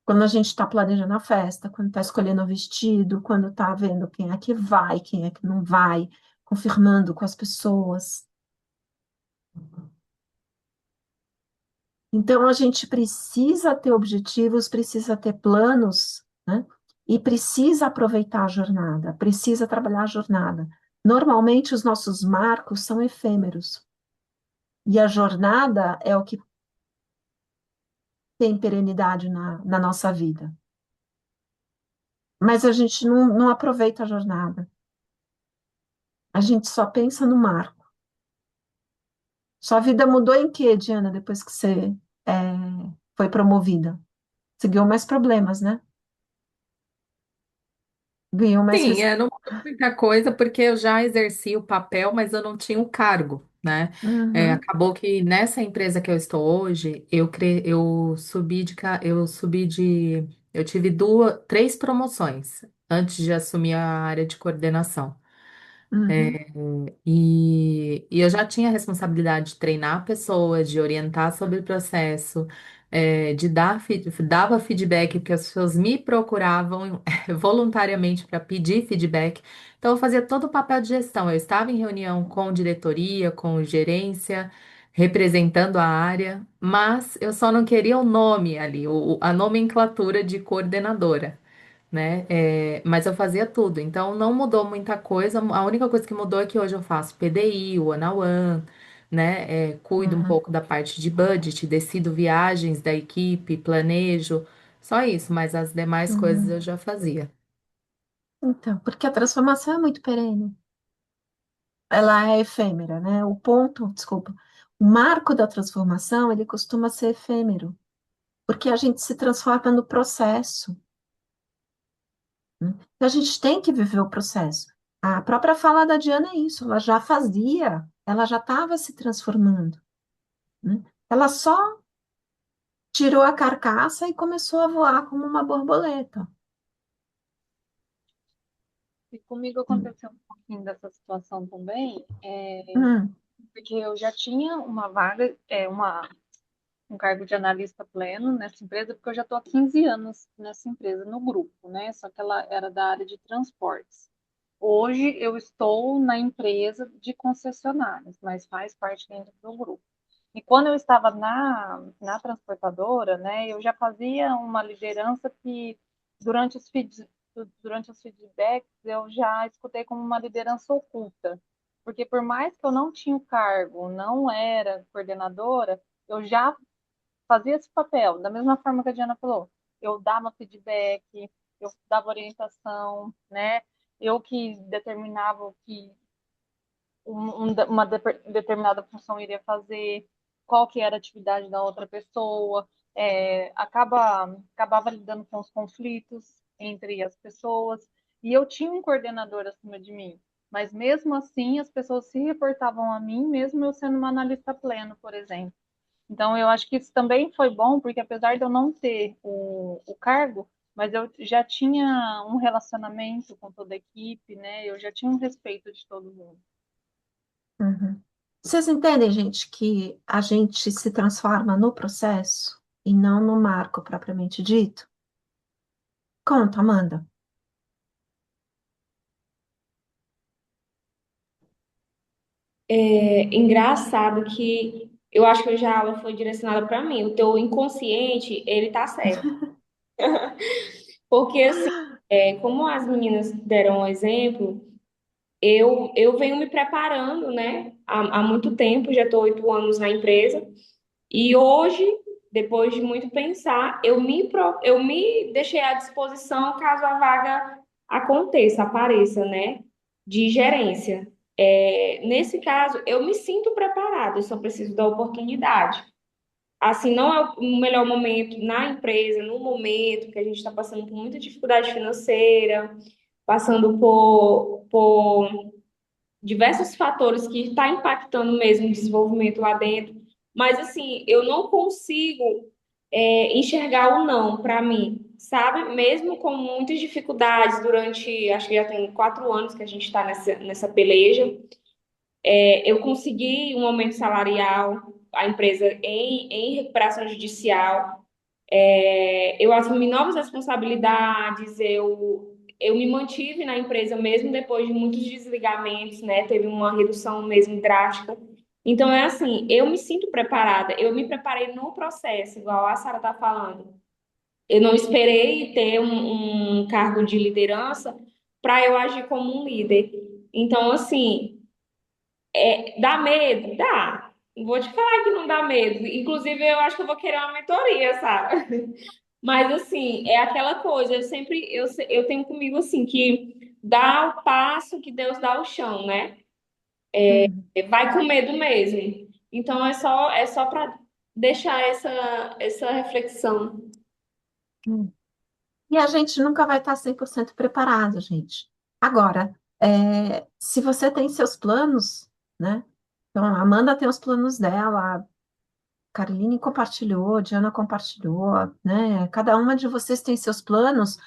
Quando a gente está planejando a festa, quando está escolhendo o vestido, quando está vendo quem é que vai, quem é que não vai, confirmando com as pessoas. Então, a gente precisa ter objetivos, precisa ter planos, né? E precisa aproveitar a jornada, precisa trabalhar a jornada. Normalmente, os nossos marcos são efêmeros. E a jornada é o que tem perenidade na nossa vida. Mas a gente não aproveita a jornada. A gente só pensa no marco. Sua vida mudou em quê, Diana, depois que você é, foi promovida? Você ganhou mais problemas, né? Ganhou mais Sim, não mudou muita coisa porque eu já exerci o papel, mas eu não tinha o cargo, né? Uhum, Acabou que nessa empresa que eu estou hoje, eu tive três promoções antes de assumir a área de coordenação. uhum, E eu já tinha a responsabilidade de treinar a pessoa, de orientar sobre o processo, dava feedback, porque as pessoas me procuravam voluntariamente para pedir feedback. Então, eu fazia todo o papel de gestão. Eu estava em reunião com diretoria, com gerência, representando a área, mas eu só não queria o nome ali, a nomenclatura de coordenadora, né? Mas eu fazia tudo, então não mudou muita coisa. A única coisa que mudou é que hoje eu faço PDI, one-on-one, né? Cuido um uhum, pouco da parte de budget, decido viagens da equipe, planejo, só isso, mas as demais coisas uhum. eu já fazia. Então, porque a transformação é muito perene. Ela é efêmera, né? O ponto, desculpa, o marco da transformação, ele costuma ser efêmero, porque a gente se transforma no processo, né? Então, a gente tem que viver o processo. A própria fala da Diana é isso, ela já fazia, ela já estava se transformando, né? Ela só tirou a carcaça e começou a voar como uma borboleta. E comigo Hum, aconteceu um pouquinho dessa situação também, hum, porque eu já tinha uma vaga, um cargo de analista pleno nessa empresa, porque eu já estou há 15 anos nessa empresa, no grupo, né? Só que ela era da área de transportes. Hoje eu estou na empresa de concessionárias, mas faz parte dentro do grupo. E quando eu estava na transportadora, né, eu já fazia uma liderança que durante os, feed, durante os feedbacks eu já escutei como uma liderança oculta. Porque por mais que eu não tinha o cargo, não era coordenadora, eu já fazia esse papel, da mesma forma que a Diana falou. Eu dava feedback, eu dava orientação, né? Eu que determinava o que uma determinada função iria fazer, qual que era a atividade da outra pessoa, acabava lidando com os conflitos entre as pessoas, e eu tinha um coordenador acima de mim, mas mesmo assim as pessoas se reportavam a mim, mesmo eu sendo uma analista pleno, por exemplo. Então, eu acho que isso também foi bom, porque apesar de eu não ter o cargo, mas eu já tinha um relacionamento com toda a equipe, né? Eu já tinha um respeito de todo mundo. Uhum. Vocês entendem, gente, que a gente se transforma no processo e não no marco propriamente dito? Conta, Amanda. É engraçado que eu acho que hoje a aula foi direcionada para mim. O teu inconsciente, ele tá certo. Porque, assim, como as meninas deram um exemplo, eu venho me preparando, né, há muito tempo, já estou 8 anos na empresa, e hoje, depois de muito pensar, eu me deixei à disposição caso a vaga aconteça, apareça, né, de gerência. Nesse caso, eu me sinto preparada, eu só preciso da oportunidade. Assim, não é o melhor momento na empresa, no momento que a gente está passando por muita dificuldade financeira, passando por diversos fatores que está impactando mesmo o desenvolvimento lá dentro. Mas, assim, eu não consigo enxergar o não para mim, sabe? Mesmo com muitas dificuldades durante, acho que já tem 4 anos que a gente está nessa peleja, eu consegui um aumento salarial, a empresa em recuperação judicial, eu assumi novas responsabilidades, eu me mantive na empresa mesmo depois de muitos desligamentos, né? Teve uma redução mesmo drástica. Então, é assim, eu me sinto preparada, eu me preparei no processo, igual a Sara está falando. Eu não esperei ter um cargo de liderança para eu agir como um líder. Então, assim, dá medo? Dá. Não vou te falar que não dá medo. Inclusive, eu acho que eu vou querer uma mentoria, sabe? Mas assim, é aquela coisa, eu tenho comigo assim, que dá o passo que Deus dá o chão, né? Uhum. Vai com medo mesmo. Então é só para deixar essa reflexão. Uhum. E a gente nunca vai estar 100% preparado, gente. Agora, se você tem seus planos, né? Então, a Amanda tem os planos dela, a Caroline compartilhou, a Diana compartilhou, né? Cada uma de vocês tem seus planos,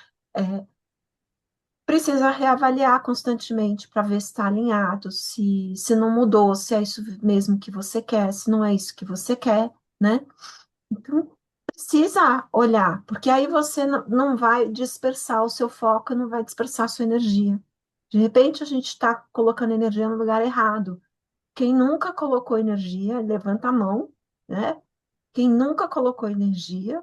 precisa reavaliar constantemente para ver se está alinhado, se não mudou, se é isso mesmo que você quer, se não é isso que você quer, né? Então, precisa olhar, porque aí você não vai dispersar o seu foco, não vai dispersar a sua energia. De repente, a gente está colocando energia no lugar errado. Quem nunca colocou energia, levanta a mão, né? Quem nunca colocou energia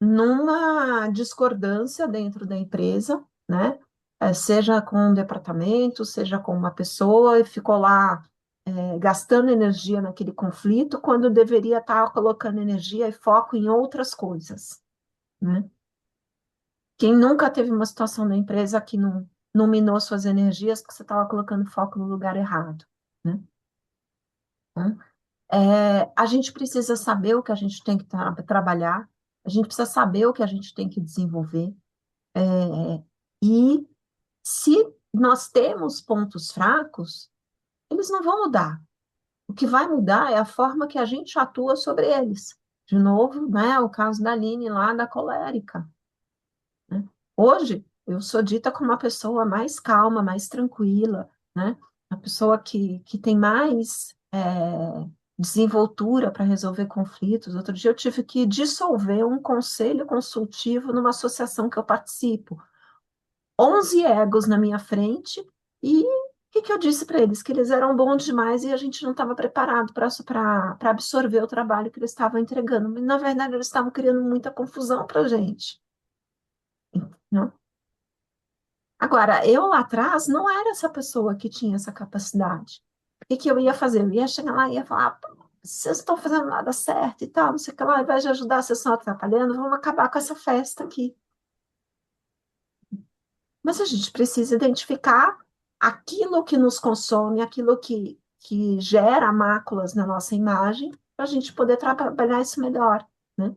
numa discordância dentro da empresa, né? Seja com um departamento, seja com uma pessoa, e ficou lá gastando energia naquele conflito, quando deveria estar colocando energia e foco em outras coisas, né? Quem nunca teve uma situação na empresa que não minou suas energias porque você estava colocando foco no lugar errado, né? Então, a gente precisa saber o que a gente tem que trabalhar, a gente precisa saber o que a gente tem que desenvolver, e se nós temos pontos fracos, eles não vão mudar. O que vai mudar é a forma que a gente atua sobre eles. De novo, né, o caso da Aline lá da colérica, né? Hoje, eu sou dita como uma pessoa mais calma, mais tranquila, né? Uma pessoa que tem mais desenvoltura para resolver conflitos. Outro dia eu tive que dissolver um conselho consultivo numa associação que eu participo, 11 egos na minha frente e o que que eu disse para eles? Que eles eram bons demais e a gente não estava preparado para absorver o trabalho que eles estavam entregando. Mas, na verdade, eles estavam criando muita confusão para a gente. Né? Agora, eu lá atrás não era essa pessoa que tinha essa capacidade. O que que eu ia fazer? Eu ia chegar lá e ia falar: "Pô, vocês não estão fazendo nada certo e tal, não sei o que lá, ao invés de ajudar, vocês estão atrapalhando, vamos acabar com essa festa aqui." Mas a gente precisa identificar aquilo que nos consome, aquilo que gera máculas na nossa imagem, para a gente poder trabalhar isso melhor, né?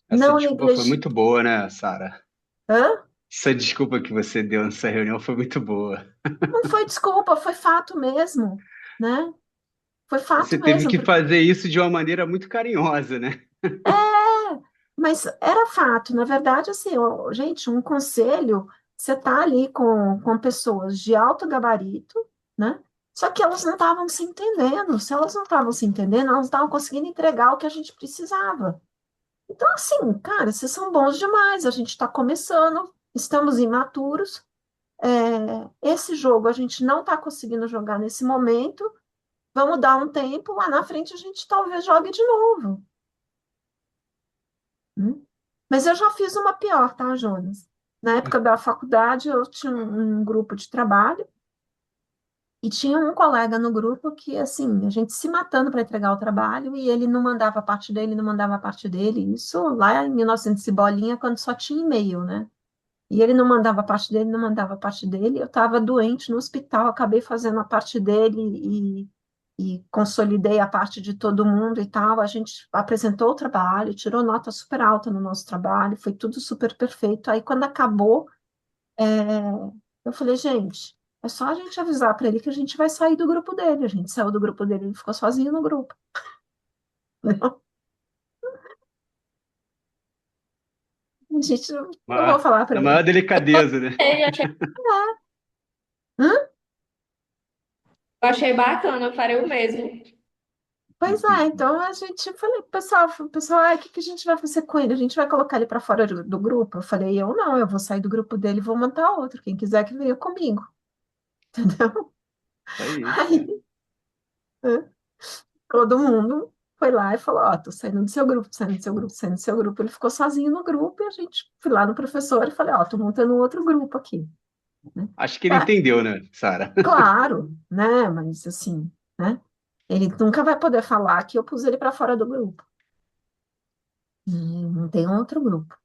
Essa Não desculpa foi negligenciar. muito boa, né, Sara? Hã? Essa desculpa que você deu nessa reunião foi muito boa. Não foi desculpa, foi fato mesmo, né? Foi Você fato teve mesmo. que fazer isso de uma maneira muito carinhosa, né? É, mas era fato. Na verdade, assim, gente, um conselho, você tá ali com pessoas de alto gabarito, né? Só que elas não estavam se entendendo. Se elas não estavam se entendendo, elas não estavam conseguindo entregar o que a gente precisava. Então, assim, cara, vocês são bons demais. A gente está começando, estamos imaturos. Esse jogo a gente não está conseguindo jogar nesse momento. Vamos dar um tempo, lá na frente a gente talvez jogue de novo. Hum? Mas eu já fiz uma pior, tá, Jonas? Na época da faculdade, eu tinha um grupo de trabalho e tinha um colega no grupo que, assim, a gente se matando para entregar o trabalho e ele não mandava a parte dele, não mandava a parte dele. Isso lá em 1900 e bolinha, quando só tinha e-mail, né? E ele não mandava a parte dele, não mandava a parte dele. Eu estava doente no hospital, acabei fazendo a parte dele e consolidei a parte de todo mundo e tal. A gente apresentou o trabalho, tirou nota super alta no nosso trabalho, foi tudo super perfeito. Aí, quando acabou, é, eu falei, gente, é só a gente avisar para ele que a gente vai sair do grupo dele. A gente saiu do grupo dele, ele ficou sozinho no grupo. A gente, eu vou falar para Na ele. maior delicadeza, né? Eu achei, Hã? eu achei bacana, eu farei o mesmo. Pois é, então a gente falei, pessoal, o que que a gente vai fazer com ele? A gente vai colocar ele para fora do grupo? Eu falei, eu não, eu vou sair do grupo dele e vou montar outro. Quem quiser que venha comigo, entendeu? Isso aí. Aí, né, todo mundo foi lá e falou, ó, tô saindo do seu grupo, tô saindo do seu grupo, tô saindo do seu grupo. Ele ficou sozinho no grupo e a gente fui lá no professor e falei, ó, tô montando um outro grupo aqui, né? Acho que ele Ah, entendeu, né, Sara? claro, né? Mas assim, né? Ele nunca vai poder falar que eu pus ele para fora do grupo. Não tem outro grupo.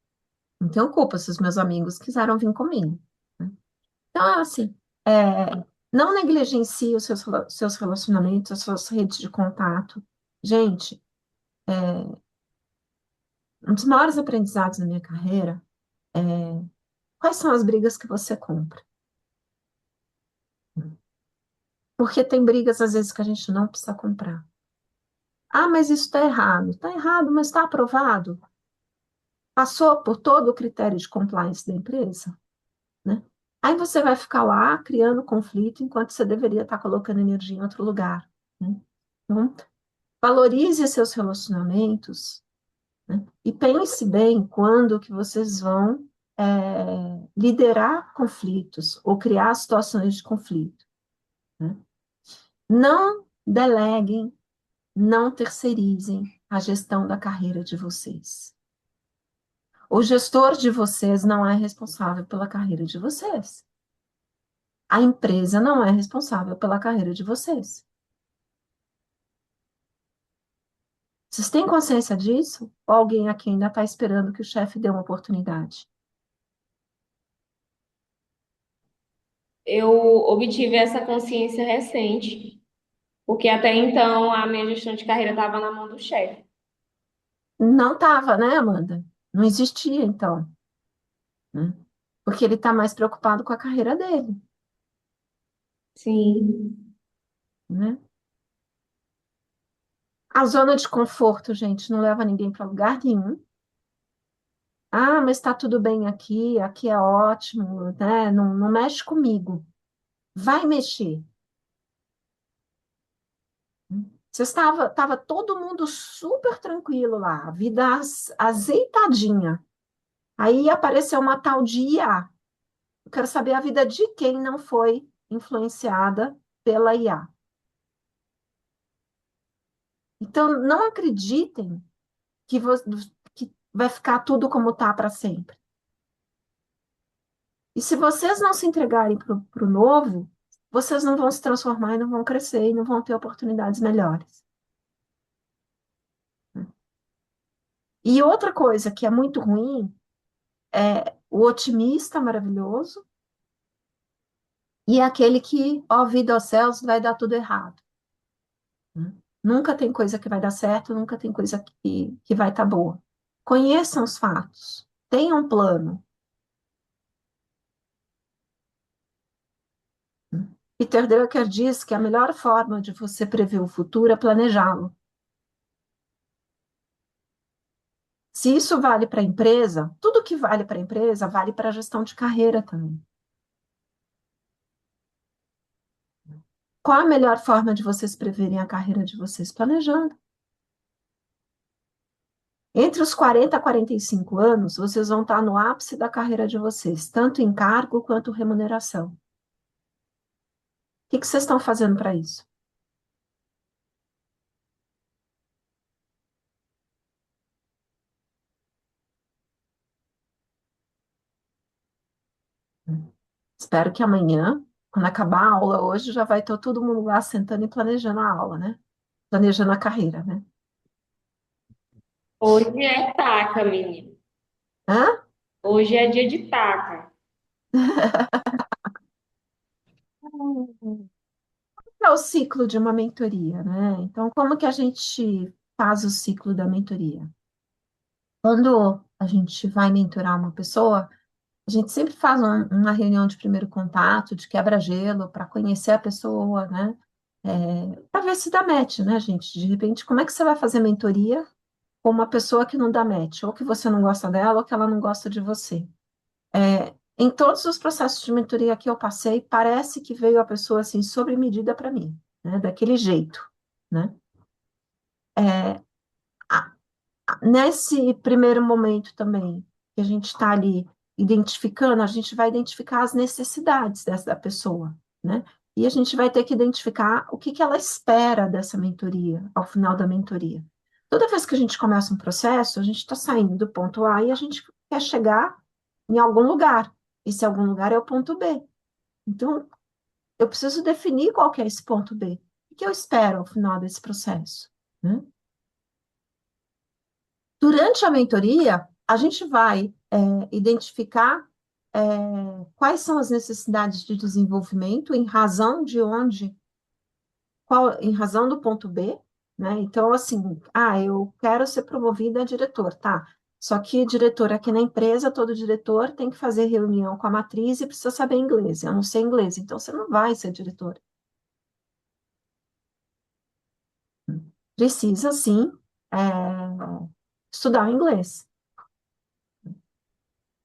Não tenho culpa se os meus amigos quiseram vir comigo, né? Então, assim, não negligencie os seus relacionamentos, as suas redes de contato. Gente, um dos maiores aprendizados da minha carreira é quais são as brigas que você compra. Porque tem brigas, às vezes, que a gente não precisa comprar. Ah, mas isso está errado. Está errado, mas está aprovado. Passou por todo o critério de compliance da empresa, né? Aí você vai ficar lá criando conflito enquanto você deveria estar colocando energia em outro lugar, né? Então, valorize seus relacionamentos, né? E pense bem quando que vocês vão liderar conflitos ou criar situações de conflito, né? Não deleguem, não terceirizem a gestão da carreira de vocês. O gestor de vocês não é responsável pela carreira de vocês. A empresa não é responsável pela carreira de vocês. Vocês têm consciência disso? Ou alguém aqui ainda está esperando que o chefe dê uma oportunidade? Eu obtive essa consciência recente, porque até então a minha gestão de carreira estava na mão do chefe. Não estava, né, Amanda? Não existia, então, né? Porque ele está mais preocupado com a carreira dele, Sim. né? A zona de conforto, gente, não leva ninguém para lugar nenhum. Ah, mas está tudo bem aqui, aqui é ótimo, né? Não, não mexe comigo. Vai mexer. Você estava todo mundo super tranquilo lá, a vida azeitadinha. Aí apareceu uma tal de IA. quero saber a vida de quem não foi influenciada pela IA. Então, não acreditem que, que vai ficar tudo como está para sempre. E se vocês não se entregarem para o novo, vocês não vão se transformar e não vão crescer e não vão ter oportunidades melhores. E outra coisa que é muito ruim é o otimista maravilhoso e aquele que, ó vida aos céus, vai dar tudo errado. Nunca tem coisa que vai dar certo, nunca tem coisa que vai estar boa. Conheçam os fatos, tenham um plano. Peter Drucker diz que a melhor forma de você prever o futuro é planejá-lo. Se isso vale para a empresa, tudo que vale para a empresa vale para a gestão de carreira também. Qual a melhor forma de vocês preverem a carreira de vocês? Planejando. Entre os 40 e 45 anos, vocês vão estar no ápice da carreira de vocês, tanto em cargo quanto remuneração. O que vocês estão fazendo para isso? Espero que amanhã, quando acabar a aula hoje, já vai estar todo mundo lá sentando e planejando a aula, né? Planejando a carreira, né? Hoje é taca, menino. Hã? Hoje é dia de taca. É o ciclo de uma mentoria, né? Então, como que a gente faz o ciclo da mentoria? Quando a gente vai mentorar uma pessoa, a gente sempre faz uma reunião de primeiro contato, de quebra-gelo, para conhecer a pessoa, né? Para ver se dá match, né, gente? De repente, como é que você vai fazer mentoria com uma pessoa que não dá match, ou que você não gosta dela, ou que ela não gosta de você? Em todos os processos de mentoria que eu passei, parece que veio a pessoa assim, sob medida para mim, né? Daquele jeito, né? Nesse primeiro momento também, que a gente está ali identificando, a gente vai identificar as necessidades da pessoa, né? E a gente vai ter que identificar o que que ela espera dessa mentoria, ao final da mentoria. Toda vez que a gente começa um processo, a gente está saindo do ponto A e a gente quer chegar em algum lugar. Esse algum lugar é o ponto B. Então, eu preciso definir qual que é esse ponto B. O que eu espero ao final desse processo, né? Durante a mentoria, a gente vai identificar quais são as necessidades de desenvolvimento em razão de onde, em razão do ponto B, né? Então, assim, eu quero ser promovida a diretor, tá? Só que diretor aqui na empresa, todo diretor tem que fazer reunião com a matriz e precisa saber inglês. Eu não sei inglês, então você não vai ser diretor. Precisa, sim, é, estudar o inglês.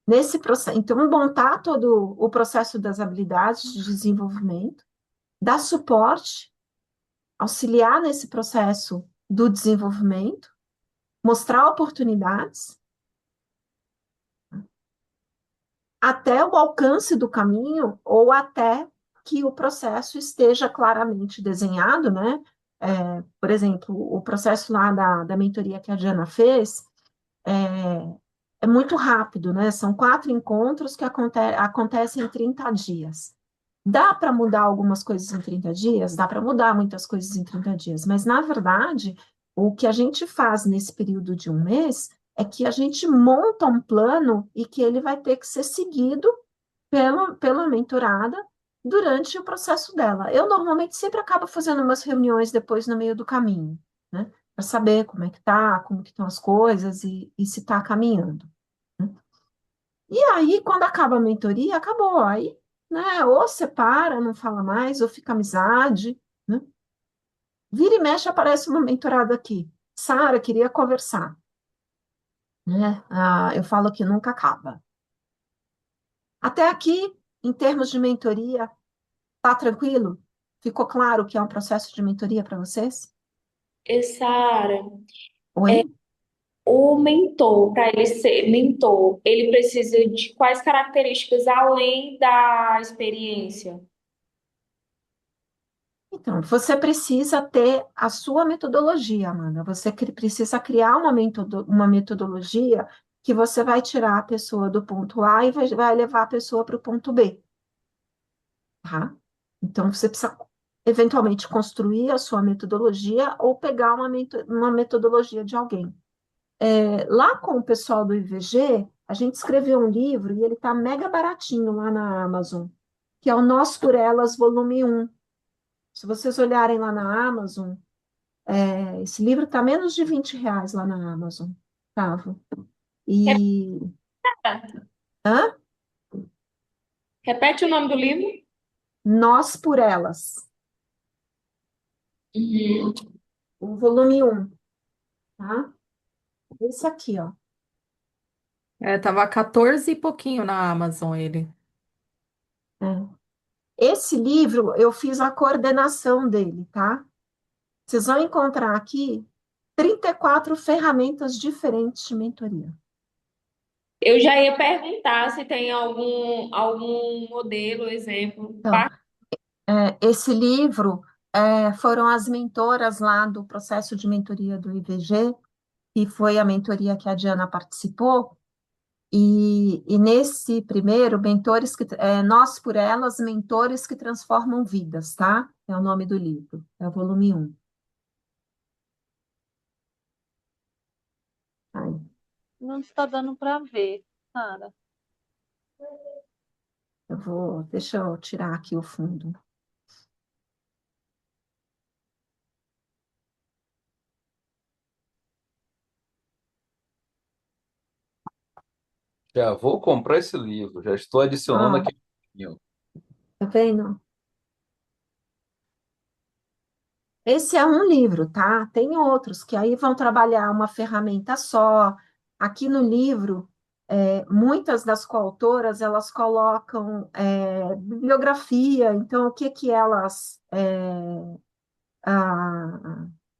Nesse processo, então, montar todo o processo das habilidades de desenvolvimento, dar suporte, auxiliar nesse processo do desenvolvimento, mostrar oportunidades, até o alcance do caminho ou até que o processo esteja claramente desenhado, né? Por exemplo, o processo lá da mentoria que a Diana fez, é, é muito rápido, né? São 4 encontros que acontecem em 30 dias. Dá para mudar algumas coisas em 30 dias? Dá para mudar muitas coisas em 30 dias, mas na verdade, o que a gente faz nesse período de um mês é que a gente monta um plano e que ele vai ter que ser seguido pela mentorada durante o processo dela. Eu normalmente sempre acabo fazendo umas reuniões depois no meio do caminho, né? Para saber como é que tá, como que estão as coisas e se está caminhando, né? E aí, quando acaba a mentoria, acabou. Aí, né, ou separa, não fala mais, ou fica amizade, né? Vira e mexe, aparece uma mentorada aqui. Sara, queria conversar, né? Eu falo que nunca acaba. Até aqui, em termos de mentoria, tá tranquilo? Ficou claro que é um processo de mentoria para vocês? E Sara, Oi? O mentor, para ele ser mentor, ele precisa de quais características além da experiência? Então, você precisa ter a sua metodologia, Amanda. Você precisa criar uma metodologia que você vai tirar a pessoa do ponto A e vai levar a pessoa para o ponto B, tá? Então, você precisa eventualmente construir a sua metodologia ou pegar uma metodologia de alguém. Lá com o pessoal do IVG, a gente escreveu um livro e ele está mega baratinho lá na Amazon, que é o Nós por Elas, volume 1. Se vocês olharem lá na Amazon, esse livro está menos de R$ 20 lá na Amazon. Tava. E. Hã? Repete o nome do livro? Nós por Elas, Uhum. o volume 1, tá? Esse aqui, ó. Tava 14 e pouquinho na Amazon ele. É. Esse livro, eu fiz a coordenação dele, tá? Vocês vão encontrar aqui 34 ferramentas diferentes de mentoria. Eu já ia perguntar se tem algum modelo, exemplo. Então, esse livro foram as mentoras lá do processo de mentoria do IVG, que foi a mentoria que a Diana participou, e nesse primeiro, Nós por Elas, Mentores que Transformam Vidas, tá? É o nome do livro, é o volume 1. Aí, Não está dando para ver, Sara. deixa eu tirar aqui o fundo. Já vou comprar esse livro, já estou adicionando Ó, aqui. No tá vendo? Esse é um livro, tá? Tem outros que aí vão trabalhar uma ferramenta só. Aqui no livro, muitas das coautoras, elas colocam bibliografia, então o que que elas,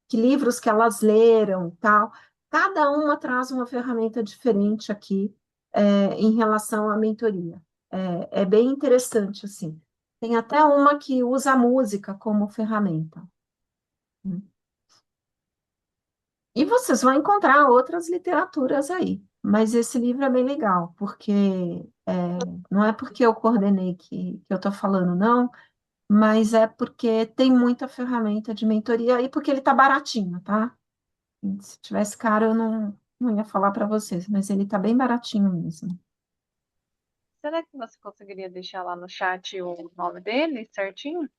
que livros que elas leram, tal. Cada uma traz uma ferramenta diferente aqui, em relação à mentoria. É bem interessante, assim. Tem até uma que usa a música como ferramenta. E vocês vão encontrar outras literaturas aí, mas esse livro é bem legal, porque é, não é porque eu coordenei que eu estou falando, não, mas é porque tem muita ferramenta de mentoria e porque ele está baratinho, tá? Se tivesse caro, eu não ia falar para vocês, mas ele está bem baratinho mesmo. Será que você conseguiria deixar lá no chat o nome dele certinho?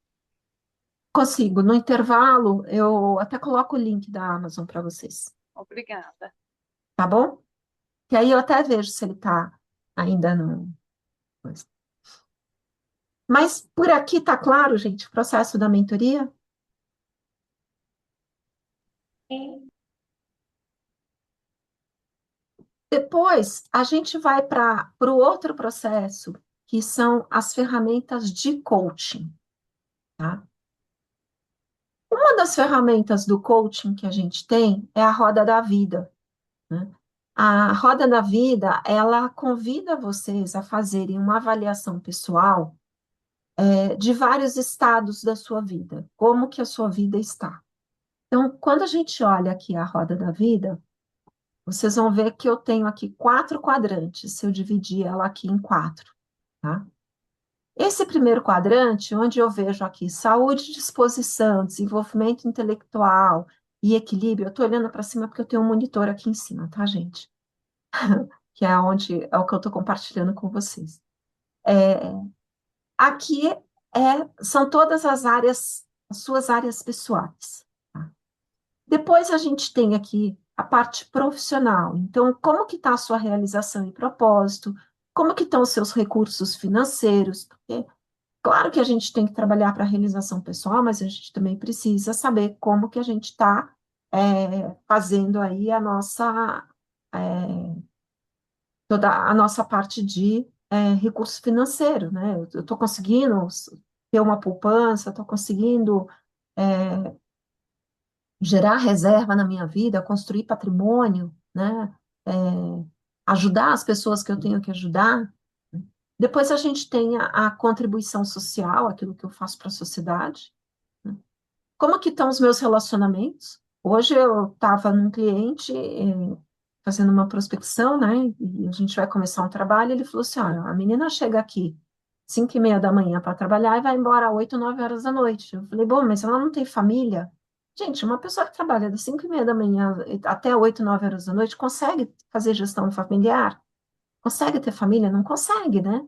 Consigo, no intervalo, eu até coloco o link da Amazon para vocês, Obrigada. tá bom? Que aí eu até vejo se ele está ainda no. Mas por aqui está claro, gente, o processo da mentoria? Sim. Depois, a gente vai para o outro processo, que são as ferramentas de coaching, tá? Uma das ferramentas do coaching que a gente tem é a roda da vida, né? A roda da vida, ela convida vocês a fazerem uma avaliação pessoal, de vários estados da sua vida, como que a sua vida está. Então, quando a gente olha aqui a roda da vida, vocês vão ver que eu tenho aqui 4 quadrantes, se eu dividir ela aqui em 4, tá? Esse primeiro quadrante, onde eu vejo aqui saúde, disposição, desenvolvimento intelectual e equilíbrio, eu estou olhando para cima porque eu tenho um monitor aqui em cima, tá, gente? Que é onde é o que eu estou compartilhando com vocês. Aqui são todas as áreas, as suas áreas pessoais, tá? Depois a gente tem aqui a parte profissional. Então, como que está a sua realização e propósito? Como que estão os seus recursos financeiros? Porque, claro que a gente tem que trabalhar para a realização pessoal, mas a gente também precisa saber como que a gente está fazendo aí toda a nossa parte de recurso financeiro, né? Eu estou conseguindo ter uma poupança, estou conseguindo gerar reserva na minha vida, construir patrimônio, né? É, ajudar as pessoas que eu tenho que ajudar. Depois a gente tem a contribuição social, aquilo que eu faço para a sociedade, né? Como que estão os meus relacionamentos? Hoje eu estava num cliente fazendo uma prospecção, né? E a gente vai começar um trabalho. Ele falou assim: olha, a menina chega aqui 5:30 da manhã para trabalhar e vai embora às 8, 9 horas da noite. Eu falei, bom, mas ela não tem família? Gente, uma pessoa que trabalha das 5:30 da manhã até 8, 9 horas da noite consegue fazer gestão familiar? Consegue ter família? Não consegue, né?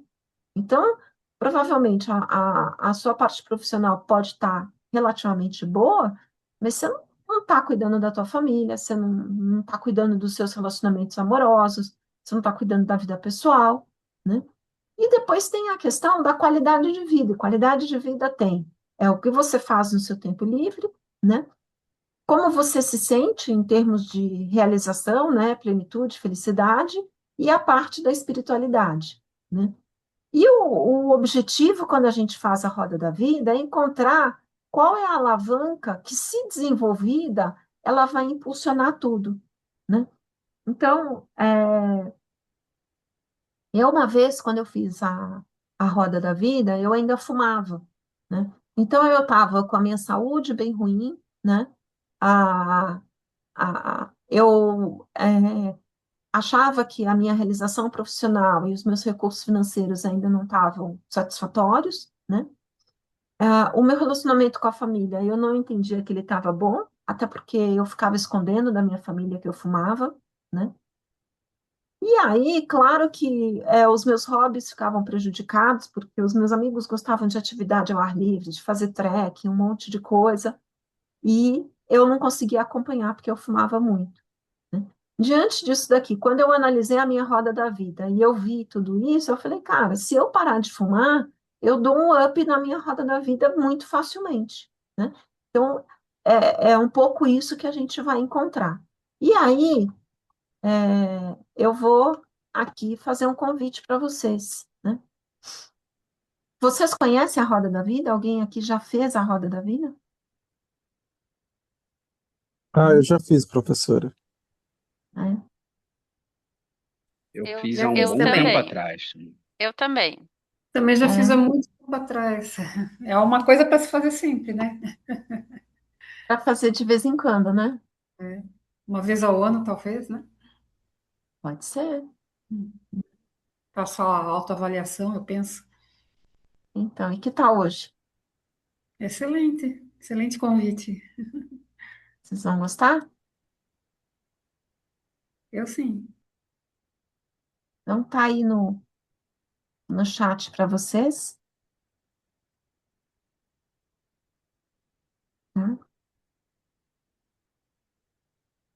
Então, provavelmente a sua parte profissional pode estar relativamente boa, mas você não está cuidando da tua família, você não está cuidando dos seus relacionamentos amorosos, você não está cuidando da vida pessoal, né? E depois tem a questão da qualidade de vida. Qualidade de vida tem o que você faz no seu tempo livre, né? Como você se sente em termos de realização, né? Plenitude, felicidade, e a parte da espiritualidade, né? E o objetivo, quando a gente faz a roda da vida, é encontrar qual é a alavanca que, se desenvolvida, ela vai impulsionar tudo, né? Então, eu uma vez, quando eu fiz a roda da vida, eu ainda fumava, né? Então, eu estava com a minha saúde bem ruim, né? A, eu achava que a minha realização profissional e os meus recursos financeiros ainda não estavam satisfatórios, né? O meu relacionamento com a família, eu não entendia que ele estava bom, até porque eu ficava escondendo da minha família que eu fumava, né? E aí, claro que os meus hobbies ficavam prejudicados, porque os meus amigos gostavam de atividade ao ar livre, de fazer trekking, um monte de coisa, e eu não conseguia acompanhar porque eu fumava muito, né? Diante disso daqui, quando eu analisei a minha roda da vida e eu vi tudo isso, eu falei, cara, se eu parar de fumar, eu dou um up na minha roda da vida muito facilmente, né? Então, é um pouco isso que a gente vai encontrar. E aí, eu vou aqui fazer um convite para vocês, né? Vocês conhecem a roda da vida? Alguém aqui já fez a roda da vida? Ah, eu já fiz, professora. Né? Eu Eu, fiz Já há um eu fez bom tempo também? também. atrás. Eu também. Também já fiz há É, muito tempo atrás. É uma coisa para se fazer sempre, né? para fazer de vez em quando, né? É. Uma vez ao ano, talvez, né? Pode ser. Faço a autoavaliação, eu penso. Então, e que tal hoje? Excelente, excelente convite. Vocês vão gostar? Eu sim. Então, tá aí no chat para vocês, tá?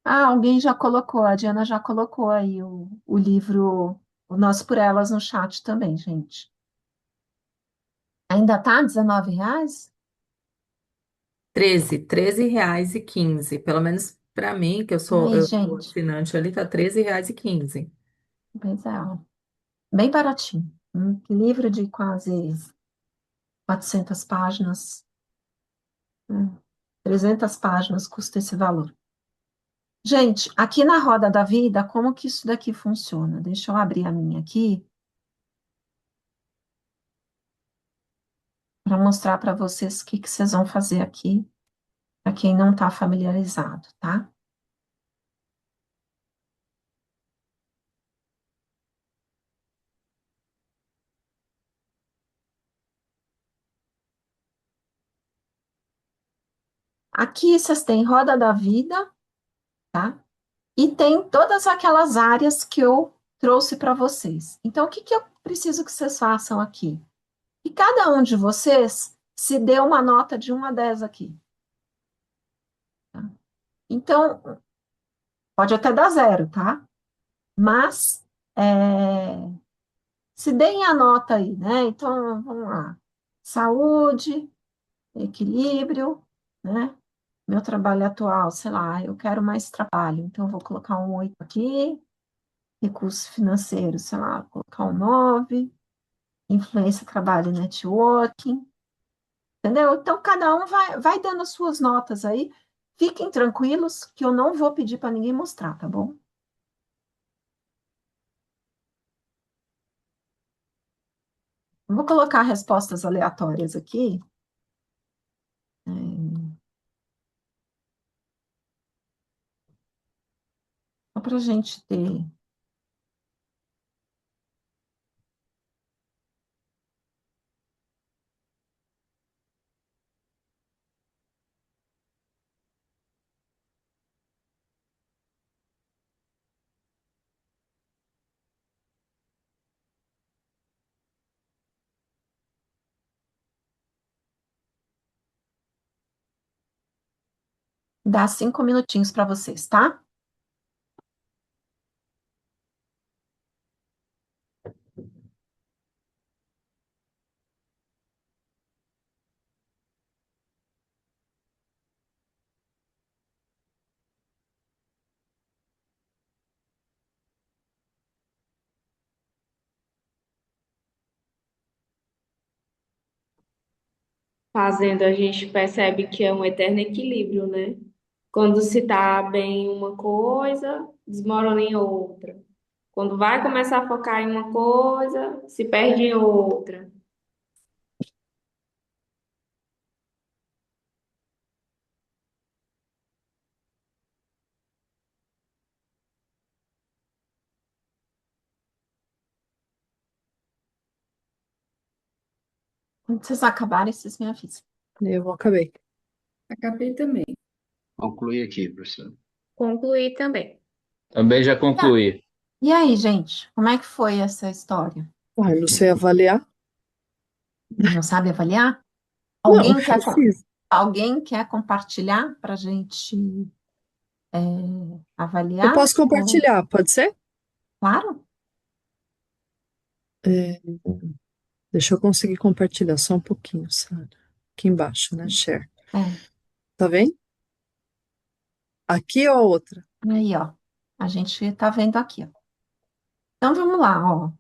Ah, alguém já colocou, a Diana já colocou aí o livro, o Nós por Elas no chat também, gente. Ainda tá R$ 19? 13, R$ 13,15. Pelo menos para mim, que Aí, eu sou gente, assinante ali, tá R$ 13,15. pois é, ó, bem baratinho. Um livro de quase 400 páginas, né? 300 páginas custa esse valor. Gente, aqui na roda da vida, como que isso daqui funciona? Deixa eu abrir a minha aqui para mostrar para vocês o que que vocês vão fazer aqui, para quem não está familiarizado, tá? Aqui vocês têm roda da vida, tá? E tem todas aquelas áreas que eu trouxe para vocês. Então, o que que eu preciso que vocês façam aqui? Que cada um de vocês se dê uma nota de 1 a 10 aqui, tá? Então, pode até dar 0, tá? Mas, se deem a nota aí, né? Então, vamos lá. Saúde, equilíbrio, né? Meu trabalho atual, sei lá, eu quero mais trabalho, então eu vou colocar um 8 aqui. Recursos financeiros, sei lá, vou colocar um 9. Influência, trabalho, e networking, entendeu? Então, cada um vai dando as suas notas aí. Fiquem tranquilos que eu não vou pedir para ninguém mostrar, tá bom? Vou colocar respostas aleatórias aqui. Só para a gente ter. Dá 5 minutinhos para vocês, tá? Fazendo, a gente percebe que é um eterno equilíbrio, né? Quando se tá bem em uma coisa, desmorona em outra. Quando vai começar a focar em uma coisa, se perde em outra. Quando vocês acabarem, vocês me avisam. Eu acabei. Acabei também. Conclui aqui, professora. Concluí também. Também já Tá. concluí. E aí, gente, como é que foi essa história? Ah, eu não sei avaliar. Não sabe avaliar? Não, Alguém quer, eu fiz. alguém quer compartilhar para a gente Eu avaliar? posso compartilhar, pode ser? Claro. É, deixa eu conseguir compartilhar só um pouquinho, Sara. Aqui embaixo, né? Share. É. Tá vendo? Aqui ou a outra? Aí, ó. A gente está vendo aqui, ó. Então, vamos lá, ó.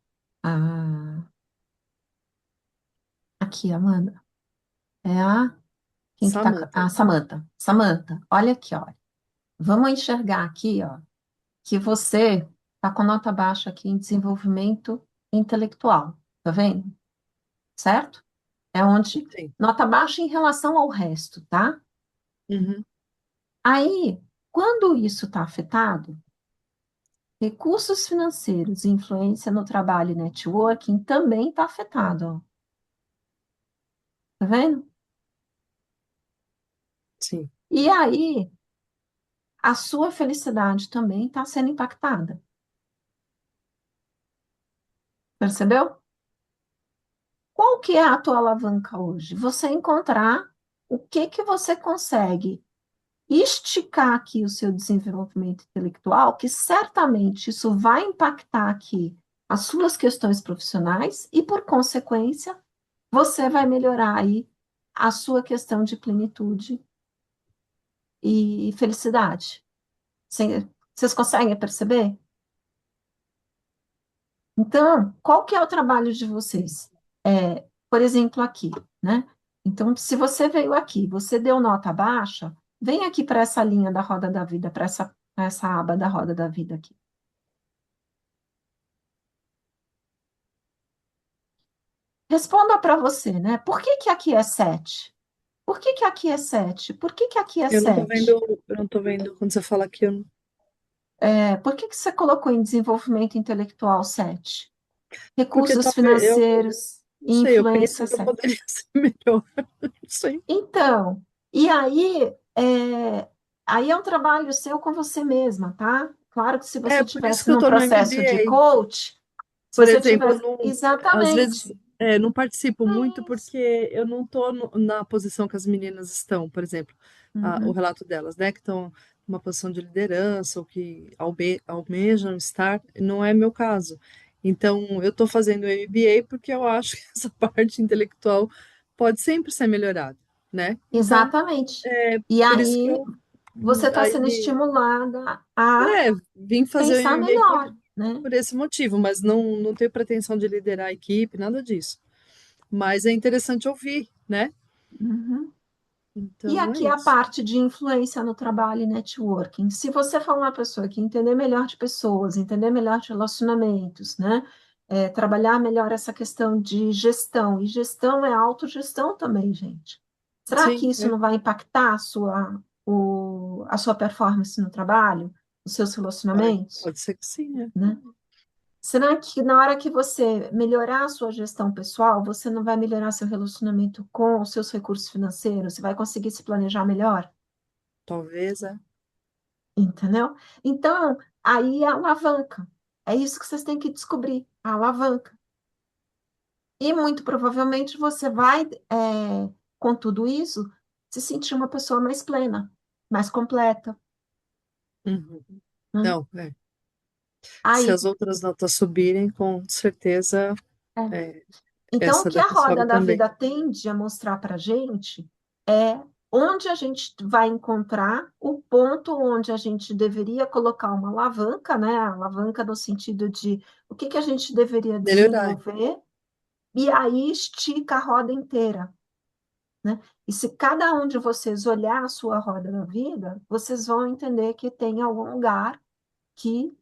Ah, aqui, Amanda. É a... Quem que tá... Samantha. A Samantha. Samantha, olha aqui, ó. Vamos enxergar aqui, ó, que você está com nota baixa aqui em desenvolvimento intelectual. Tá vendo? Certo? É onde Sim. nota baixa em relação ao resto, tá? Uhum. Aí, quando isso está afetado, recursos financeiros e influência no trabalho e networking também está afetado, ó. Tá vendo? Sim. E aí, a sua felicidade também está sendo impactada. Percebeu? Qual que é a tua alavanca hoje? Você encontrar o que que você consegue esticar aqui o seu desenvolvimento intelectual, que certamente isso vai impactar aqui as suas questões profissionais e, por consequência, você vai melhorar aí a sua questão de plenitude e felicidade. Vocês conseguem perceber? Então, qual que é o trabalho de vocês? Por exemplo, aqui, né? Então, se você veio aqui, você deu nota baixa, vem aqui para essa linha da roda da vida, para essa aba da roda da vida aqui. Responda para você, né? Por que que aqui é 7? Por que que aqui é 7? Por que que aqui é Eu não tô 7? vendo, eu não tô vendo quando você fala aqui, eu não... Por que que você colocou em desenvolvimento intelectual 7? Porque Recursos talvez eu financeiros não e sei, eu influência penso que eu 7. poderia ser melhor. Não sei. Então, e aí é um trabalho seu com você mesma, tá? Claro que se você É por isso tivesse que eu num tô no processo de MBA. coach, se Por você exemplo, eu tivesse... não, às vezes Exatamente. não participo muito porque eu não estou na posição que as meninas estão, por exemplo, o Uhum. relato delas, né, que estão numa posição de liderança ou que almejam estar, não é meu caso. Então, eu estou fazendo o MBA porque eu acho que essa parte intelectual pode sempre ser melhorada, né? Então, Exatamente. E por isso que aí eu você está aí sendo estimulada a vim fazer o pensar MBA melhor, né? por esse motivo, mas não tenho pretensão de liderar a equipe, nada disso. Mas é interessante ouvir, né? Uhum. E Então é aqui a isso. parte de influência no trabalho e networking. Se você for uma pessoa que entender melhor de pessoas, entender melhor de relacionamentos, né? trabalhar melhor essa questão de gestão. E gestão é autogestão também, gente. Será que Sim, isso não vai impactar a sua performance no trabalho, os seus relacionamentos, pode ser que sim, né? né? Será que na hora que você melhorar a sua gestão pessoal, você não vai melhorar seu relacionamento com os seus recursos financeiros? Você vai conseguir se planejar melhor? Talvez, é. Entendeu? Então, aí é a alavanca. É isso que vocês têm que descobrir, a alavanca. E muito provavelmente você vai, com tudo isso, se sentir uma pessoa mais plena, mais completa, Uhum. né? Não, é. Se Aí, as outras notas subirem, com certeza, é. é, Então, o essa que a daqui sobe roda da também. vida tende a mostrar para a gente é onde a gente vai encontrar o ponto onde a gente deveria colocar uma alavanca, né? A alavanca no sentido de o que que a gente deveria Melhorar. desenvolver, e aí estica a roda inteira, né? E se cada um de vocês olhar a sua roda da vida, vocês vão entender que tem algum lugar que,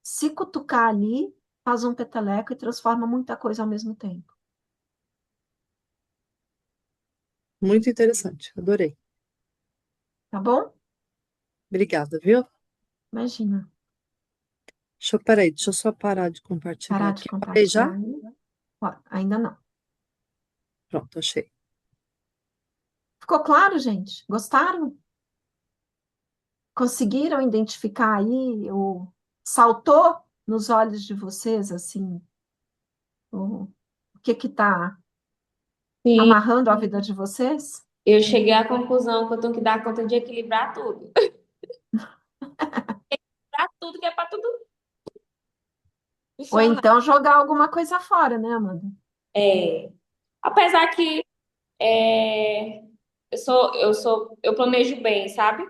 se cutucar ali, faz um peteleco e transforma muita coisa ao mesmo tempo, Muito interessante, adorei. tá bom? Obrigada, viu? Imagina. Peraí, deixa eu só parar de compartilhar Parar de aqui. Parei já? compartilhar. Ó, ainda não. Pronto, achei. Ficou claro, gente? Gostaram? Conseguiram identificar aí o saltou nos olhos de vocês assim o que que está Sim, amarrando a vida de vocês? eu cheguei à conclusão que eu tenho que dar conta de equilibrar tudo. Equilibrar tudo que é para tudo Ou funcionar. então jogar alguma coisa fora, né, Amanda? É, apesar que é, eu planejo bem, sabe?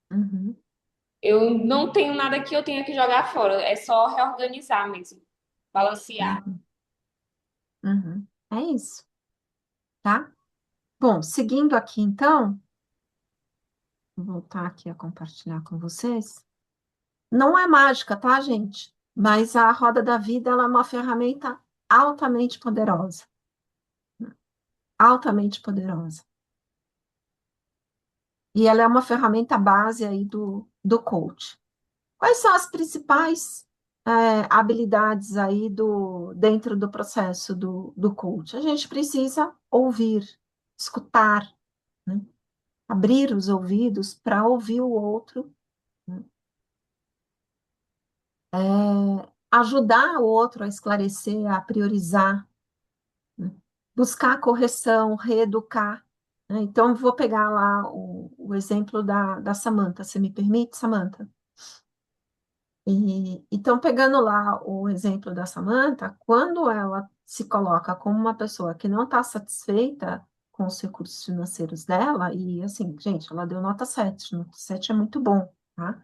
Uhum, Eu não tenho nada que eu tenha que jogar fora, é só reorganizar mesmo, balancear. uhum, uhum. É isso, tá? Bom, seguindo aqui então, vou voltar aqui a compartilhar com vocês. Não é mágica, tá, gente? Mas a roda da vida ela é uma ferramenta altamente poderosa, altamente poderosa. E ela é uma ferramenta base aí do coach. Quais são as principais habilidades aí dentro do processo do coach? A gente precisa ouvir, escutar, né? Abrir os ouvidos para ouvir o outro, né? Ajudar o outro a esclarecer, a priorizar, né? Buscar correção, reeducar, né? Então, vou pegar lá o exemplo da Samantha. Você me permite, Samantha? Então, pegando lá o exemplo da Samantha, quando ela se coloca como uma pessoa que não está satisfeita com os recursos financeiros dela, e assim, gente, ela deu nota 7 é muito bom, tá?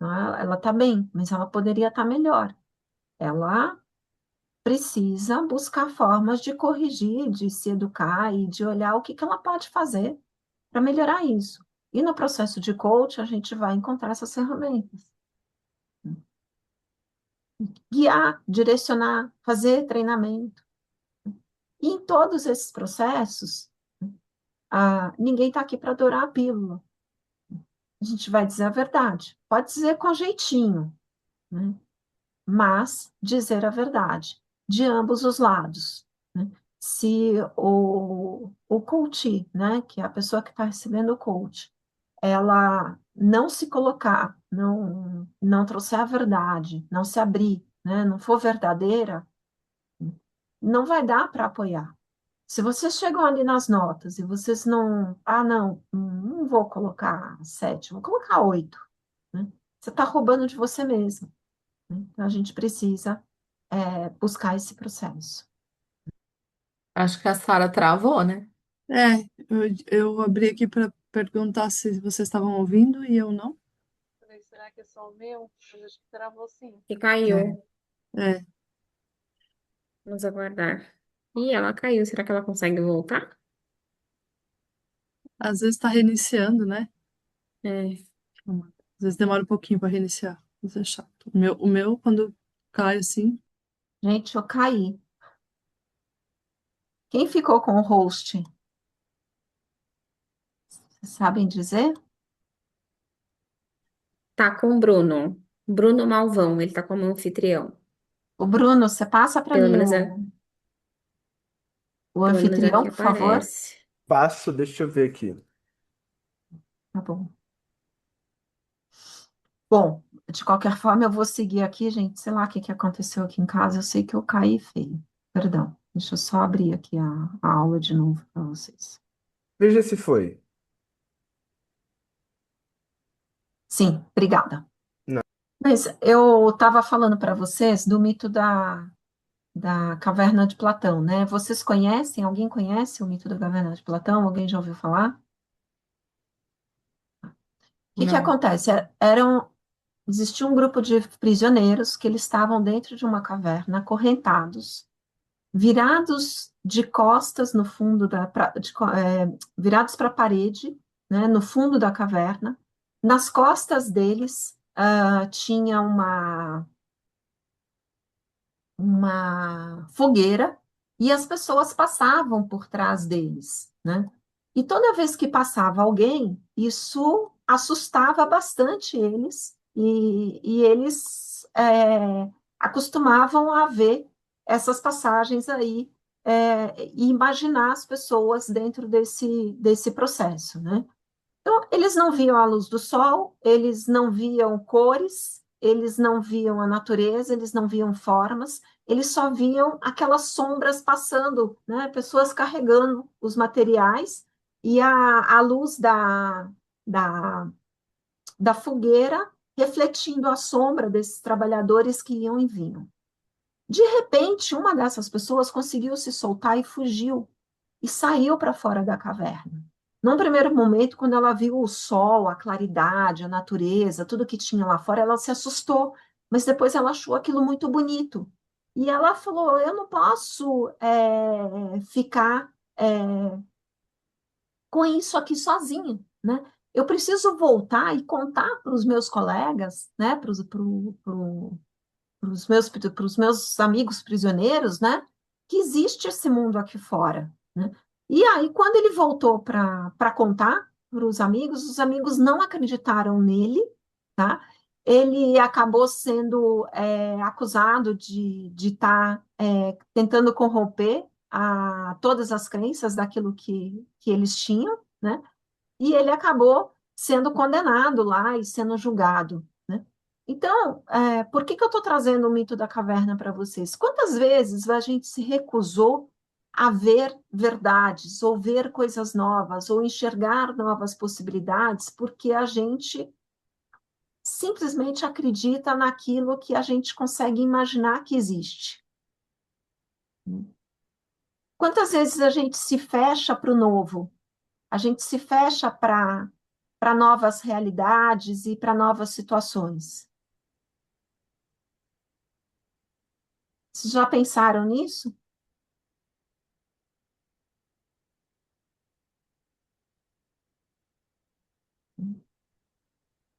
Ela está bem, mas ela poderia estar melhor. Ela precisa buscar formas de corrigir, de se educar e de olhar o que que ela pode fazer para melhorar isso. E no processo de coach, a gente vai encontrar essas ferramentas. Guiar, direcionar, fazer treinamento. E em todos esses processos, ninguém está aqui para adorar a pílula. A gente vai dizer a verdade. Pode dizer com jeitinho, né? Mas dizer a verdade, de ambos os lados, né? Se o coach, né, que é a pessoa que está recebendo o coach, ela não se colocar, não trouxer a verdade, não se abrir, né, não for verdadeira, não vai dar para apoiar. Se vocês chegam ali nas notas e vocês não vou colocar 7, vou colocar 8, né? Você está roubando de você mesmo, né? Então, a gente precisa buscar esse processo. Acho que a Sara travou, né? É, eu abri aqui para perguntar se vocês estavam ouvindo e eu não. Falei, será que é só o meu? Mas acho que travou sim. Que caiu. É, Vamos aguardar. Ih, ela caiu. Será que ela consegue voltar? às vezes está reiniciando, né? É. Às vezes demora um pouquinho para reiniciar. Mas é chato. O meu, quando cai assim, Gente, eu caí. Quem ficou com o host? Vocês sabem dizer? Tá com o Bruno. Bruno Malvão, ele tá como anfitrião. O Bruno, você passa para Pelo mim menos o pelo menos anfitrião, aqui por favor? aparece. Passo, deixa eu ver aqui. Tá bom. Bom, de qualquer forma, eu vou seguir aqui, gente. Sei lá o que que aconteceu aqui em casa. Eu sei que eu caí feio. Perdão. Deixa eu só abrir aqui a aula de novo para vocês. Veja se foi. Sim, obrigada. Não. Mas eu estava falando para vocês do mito da caverna de Platão, né? Vocês conhecem? Alguém conhece o mito da caverna de Platão? Alguém já ouviu falar? O que que Não. acontece? Existia um grupo de prisioneiros que eles estavam dentro de uma caverna, acorrentados, virados de costas no fundo virados para a parede, né, no fundo da caverna. Nas costas deles tinha uma fogueira e as pessoas passavam por trás deles, né? E toda vez que passava alguém, isso assustava bastante eles e eles acostumavam a ver essas passagens aí e imaginar as pessoas dentro desse processo, né? Então, eles não viam a luz do sol, eles não viam cores, eles não viam a natureza, eles não viam formas, eles só viam aquelas sombras passando, né? Pessoas carregando os materiais e a luz da, da fogueira refletindo a sombra desses trabalhadores que iam e vinham. De repente, uma dessas pessoas conseguiu se soltar e fugiu e saiu para fora da caverna. Num primeiro momento, quando ela viu o sol, a claridade, a natureza, tudo que tinha lá fora, ela se assustou, mas depois ela achou aquilo muito bonito. E ela falou: Eu não posso ficar com isso aqui sozinha, né? Eu preciso voltar e contar para os meus colegas, né? Para os meus amigos prisioneiros, né? Que existe esse mundo aqui fora, né? E aí, quando ele voltou para contar para os amigos não acreditaram nele, tá? Ele acabou sendo acusado de estar tentando corromper todas as crenças daquilo que eles tinham, né? E ele acabou sendo condenado lá e sendo julgado, né? Então, por que que eu estou trazendo o mito da caverna para vocês? Quantas vezes a gente se recusou a ver verdades, ou ver coisas novas, ou enxergar novas possibilidades, porque a gente simplesmente acredita naquilo que a gente consegue imaginar que existe? Quantas vezes a gente se fecha para o novo? A gente se fecha para novas realidades e para novas situações. Vocês já pensaram nisso?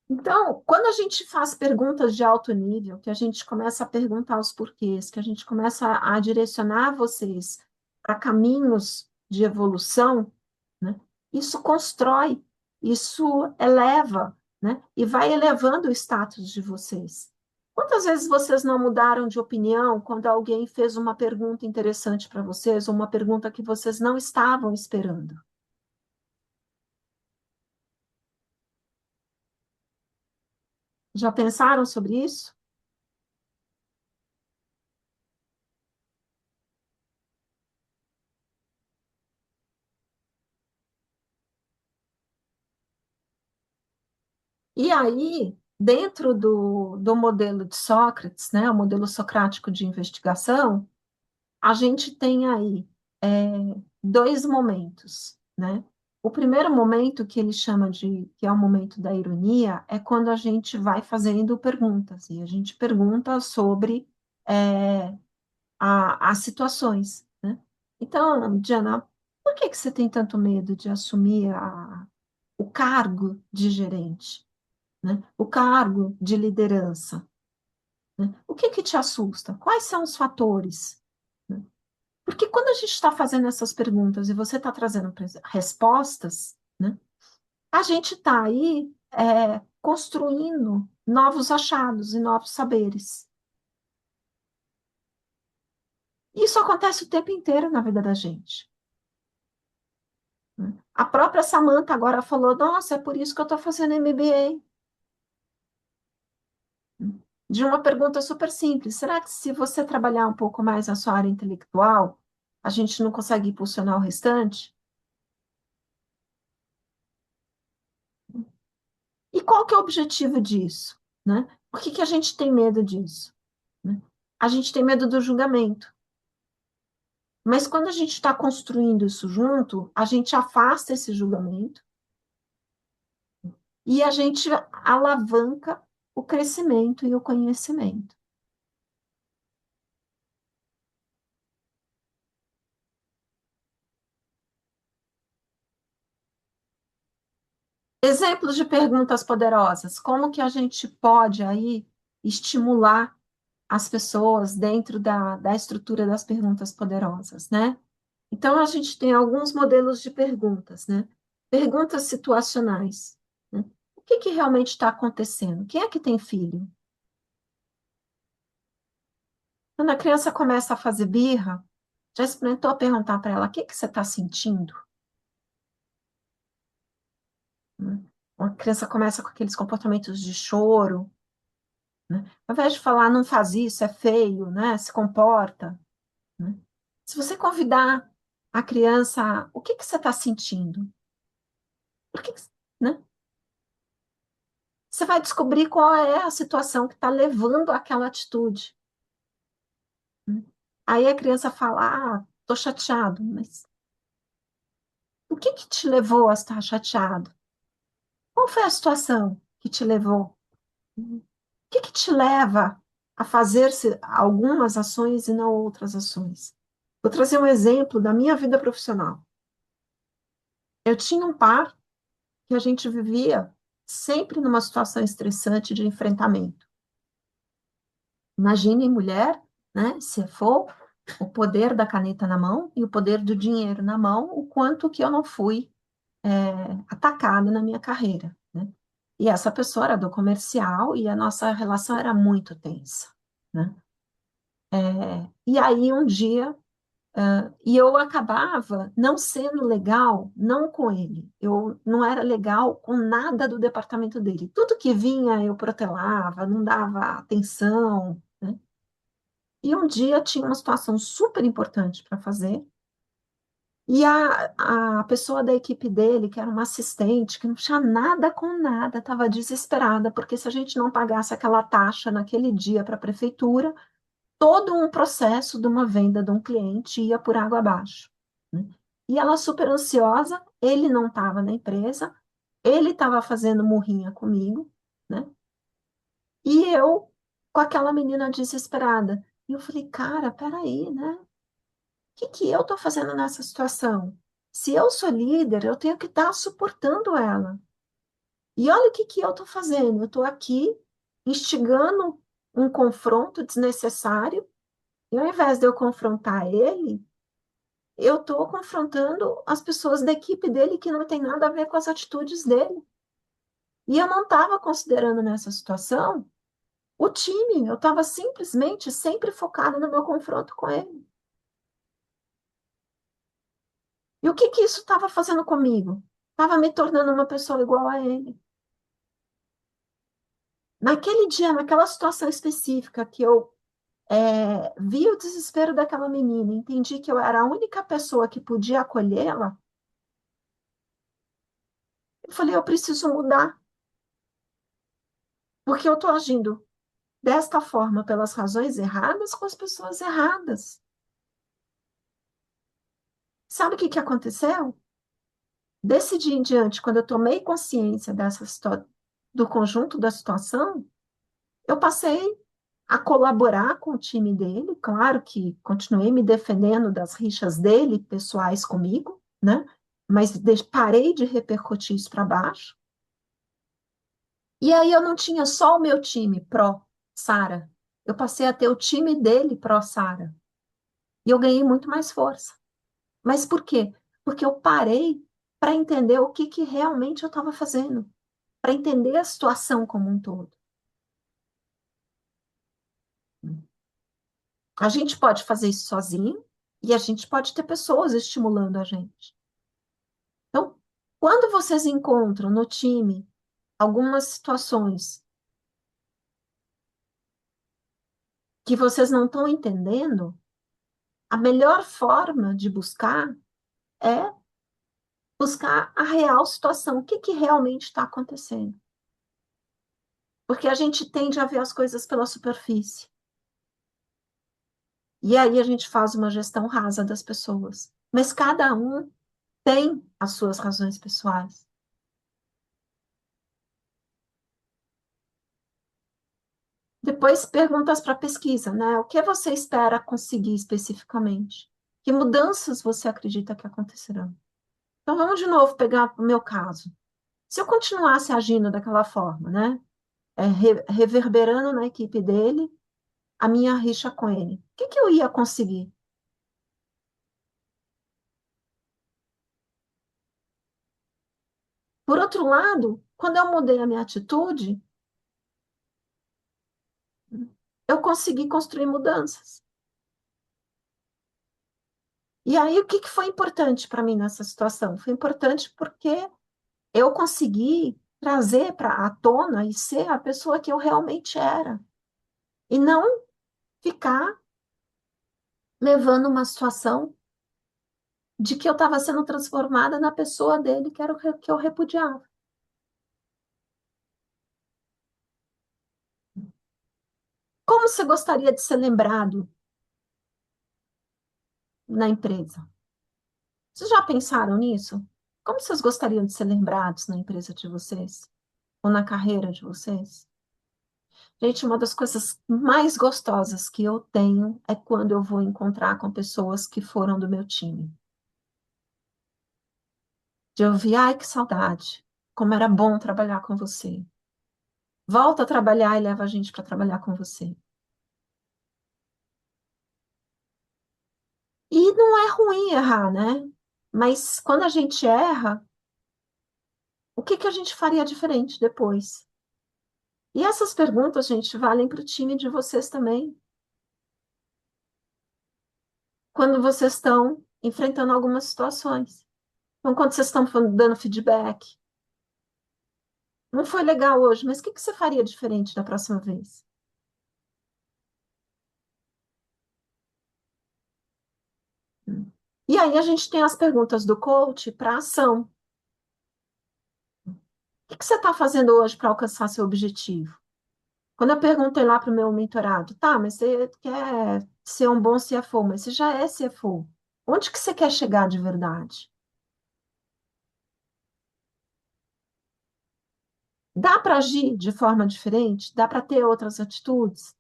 Então, quando a gente faz perguntas de alto nível, que a gente começa a perguntar os porquês, que a gente começa a direcionar vocês para caminhos de evolução, né? Isso constrói, isso eleva, né? E vai elevando o status de vocês. Quantas vezes vocês não mudaram de opinião quando alguém fez uma pergunta interessante para vocês, ou uma pergunta que vocês não estavam esperando? Já pensaram sobre isso? E aí, dentro do modelo de Sócrates, né, o modelo socrático de investigação, a gente tem aí dois momentos, né? O primeiro momento, que ele chama que é o momento da ironia, é quando a gente vai fazendo perguntas, e a gente pergunta sobre é, as situações, né? Então, Diana, por que que você tem tanto medo de assumir o cargo de gerente, né? O cargo de liderança? né? O que que te assusta? Quais são os fatores? Né? Porque quando a gente está fazendo essas perguntas e você está trazendo respostas, né, a gente está aí construindo novos achados e novos saberes. Isso acontece o tempo inteiro na vida da gente. Né? A própria Samantha agora falou, nossa, é por isso que eu estou fazendo MBA. De uma pergunta super simples, será que se você trabalhar um pouco mais na sua área intelectual, a gente não consegue impulsionar o restante? E qual que é o objetivo disso? Né? Por que que a gente tem medo disso? Né? A gente tem medo do julgamento. Mas quando a gente está construindo isso junto, a gente afasta esse julgamento e a gente alavanca o crescimento e o conhecimento. Exemplos de perguntas poderosas. Como que a gente pode aí estimular as pessoas dentro da estrutura das perguntas poderosas, né? Então, a gente tem alguns modelos de perguntas, né? Perguntas situacionais. Né? O que que realmente está acontecendo? Quem é que tem filho? Quando a criança começa a fazer birra, já experimentou perguntar para ela, o que que você está sentindo? Né? A criança começa com aqueles comportamentos de choro, né? Ao invés de falar, não faz isso, é feio, né? Se comporta, né? Se você convidar a criança, o que que você está sentindo? Por que que, né? Você vai descobrir qual é a situação que está levando àquela atitude. Né? Aí a criança fala, tô chateado, mas o que que te levou a estar chateado? Qual foi a situação que te levou? O que que te leva a fazer algumas ações e não outras ações? Vou trazer um exemplo da minha vida profissional. Eu tinha um par que a gente vivia sempre numa situação estressante de enfrentamento. Imagine mulher, né, se for o poder da caneta na mão e o poder do dinheiro na mão, o quanto que eu não fui atacada na minha carreira, né? E essa pessoa era do comercial e a nossa relação era muito tensa, né? E aí um dia e eu acabava não sendo legal, não com ele. Eu não era legal com nada do departamento dele. Tudo que vinha eu protelava, não dava atenção, né? E um dia tinha uma situação super importante para fazer. E a pessoa da equipe dele, que era uma assistente, que não tinha nada com nada, estava desesperada, porque se a gente não pagasse aquela taxa naquele dia para a prefeitura, todo um processo de uma venda de um cliente ia por água abaixo. Né? E ela super ansiosa, ele não estava na empresa, ele estava fazendo murrinha comigo, né? E eu com aquela menina desesperada. E eu falei, cara, peraí, né? O que que eu estou fazendo nessa situação? Se eu sou líder, eu tenho que estar suportando ela. E olha o que que eu estou fazendo. Eu estou aqui instigando um confronto desnecessário. E ao invés de eu confrontar ele, eu estou confrontando as pessoas da equipe dele que não tem nada a ver com as atitudes dele. E eu não estava considerando nessa situação o time, eu estava simplesmente sempre focada no meu confronto com ele. E o que que isso estava fazendo comigo? Estava me tornando uma pessoa igual a ele. Naquele dia, naquela situação específica que eu vi o desespero daquela menina, entendi que eu era a única pessoa que podia acolhê-la, eu falei, eu preciso mudar, porque eu estou agindo desta forma pelas razões erradas com as pessoas erradas. Sabe o que que aconteceu? Desse dia em diante, quando eu tomei consciência do conjunto da situação, eu passei a colaborar com o time dele, claro que continuei me defendendo das rixas dele, pessoais comigo, né? Mas parei de repercutir isso para baixo. E aí eu não tinha só o meu time pró, Sara. eu passei a ter o time dele pró-Sara. E eu ganhei muito mais força. Mas por quê? Porque eu parei para entender o que realmente eu estava fazendo, para entender a situação como um todo. A gente pode fazer isso sozinho e a gente pode ter pessoas estimulando a gente. Então, quando vocês encontram no time algumas situações que vocês não estão entendendo, a melhor forma de buscar é buscar a real situação, o que realmente está acontecendo. Porque a gente tende a ver as coisas pela superfície. E aí a gente faz uma gestão rasa das pessoas. Mas cada um tem as suas razões pessoais. Depois, perguntas para pesquisa, né? O que você espera conseguir especificamente? Que mudanças você acredita que acontecerão? Então, vamos de novo pegar o meu caso. Se eu continuasse agindo daquela forma, né? Reverberando na equipe dele a minha rixa com ele, o que eu ia conseguir? Por outro lado, quando eu mudei a minha atitude, eu consegui construir mudanças. E aí, o que foi importante para mim nessa situação? Foi importante porque eu consegui trazer para a tona e ser a pessoa que eu realmente era. E não ficar levando uma situação de que eu estava sendo transformada na pessoa dele, que era o que eu repudiava. Como você gostaria de ser lembrado na empresa? Vocês já pensaram nisso? Como vocês gostariam de ser lembrados na empresa de vocês? Ou na carreira de vocês? Gente, uma das coisas mais gostosas que eu tenho é quando eu vou encontrar com pessoas que foram do meu time. De ouvir, ai, que saudade, como era bom trabalhar com você. Volta a trabalhar e leva a gente para trabalhar com você. E não é ruim errar, né? Mas quando a gente erra, o que a gente faria diferente depois? E essas perguntas, gente, valem para o time de vocês também. Quando vocês estão enfrentando algumas situações. Então, quando vocês estão dando feedback, não foi legal hoje, mas o que você faria diferente da próxima vez? E aí a gente tem as perguntas do coach para ação. O que você está fazendo hoje para alcançar seu objetivo? Quando eu perguntei lá para o meu mentorado, tá, mas você quer ser um bom CFO, mas você já é CFO. Onde que você quer chegar de verdade? Dá para agir de forma diferente? Dá para ter outras atitudes?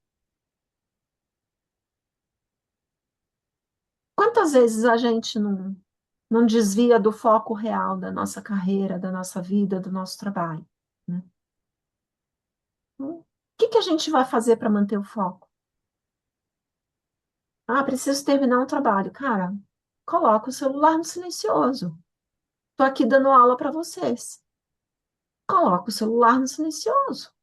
Quantas vezes a gente não desvia do foco real da nossa carreira, da nossa vida, do nosso trabalho, né? O que a gente vai fazer para manter o foco? Ah, preciso terminar um trabalho. Cara, coloca o celular no silencioso. Estou aqui dando aula para vocês. Coloca o celular no silencioso.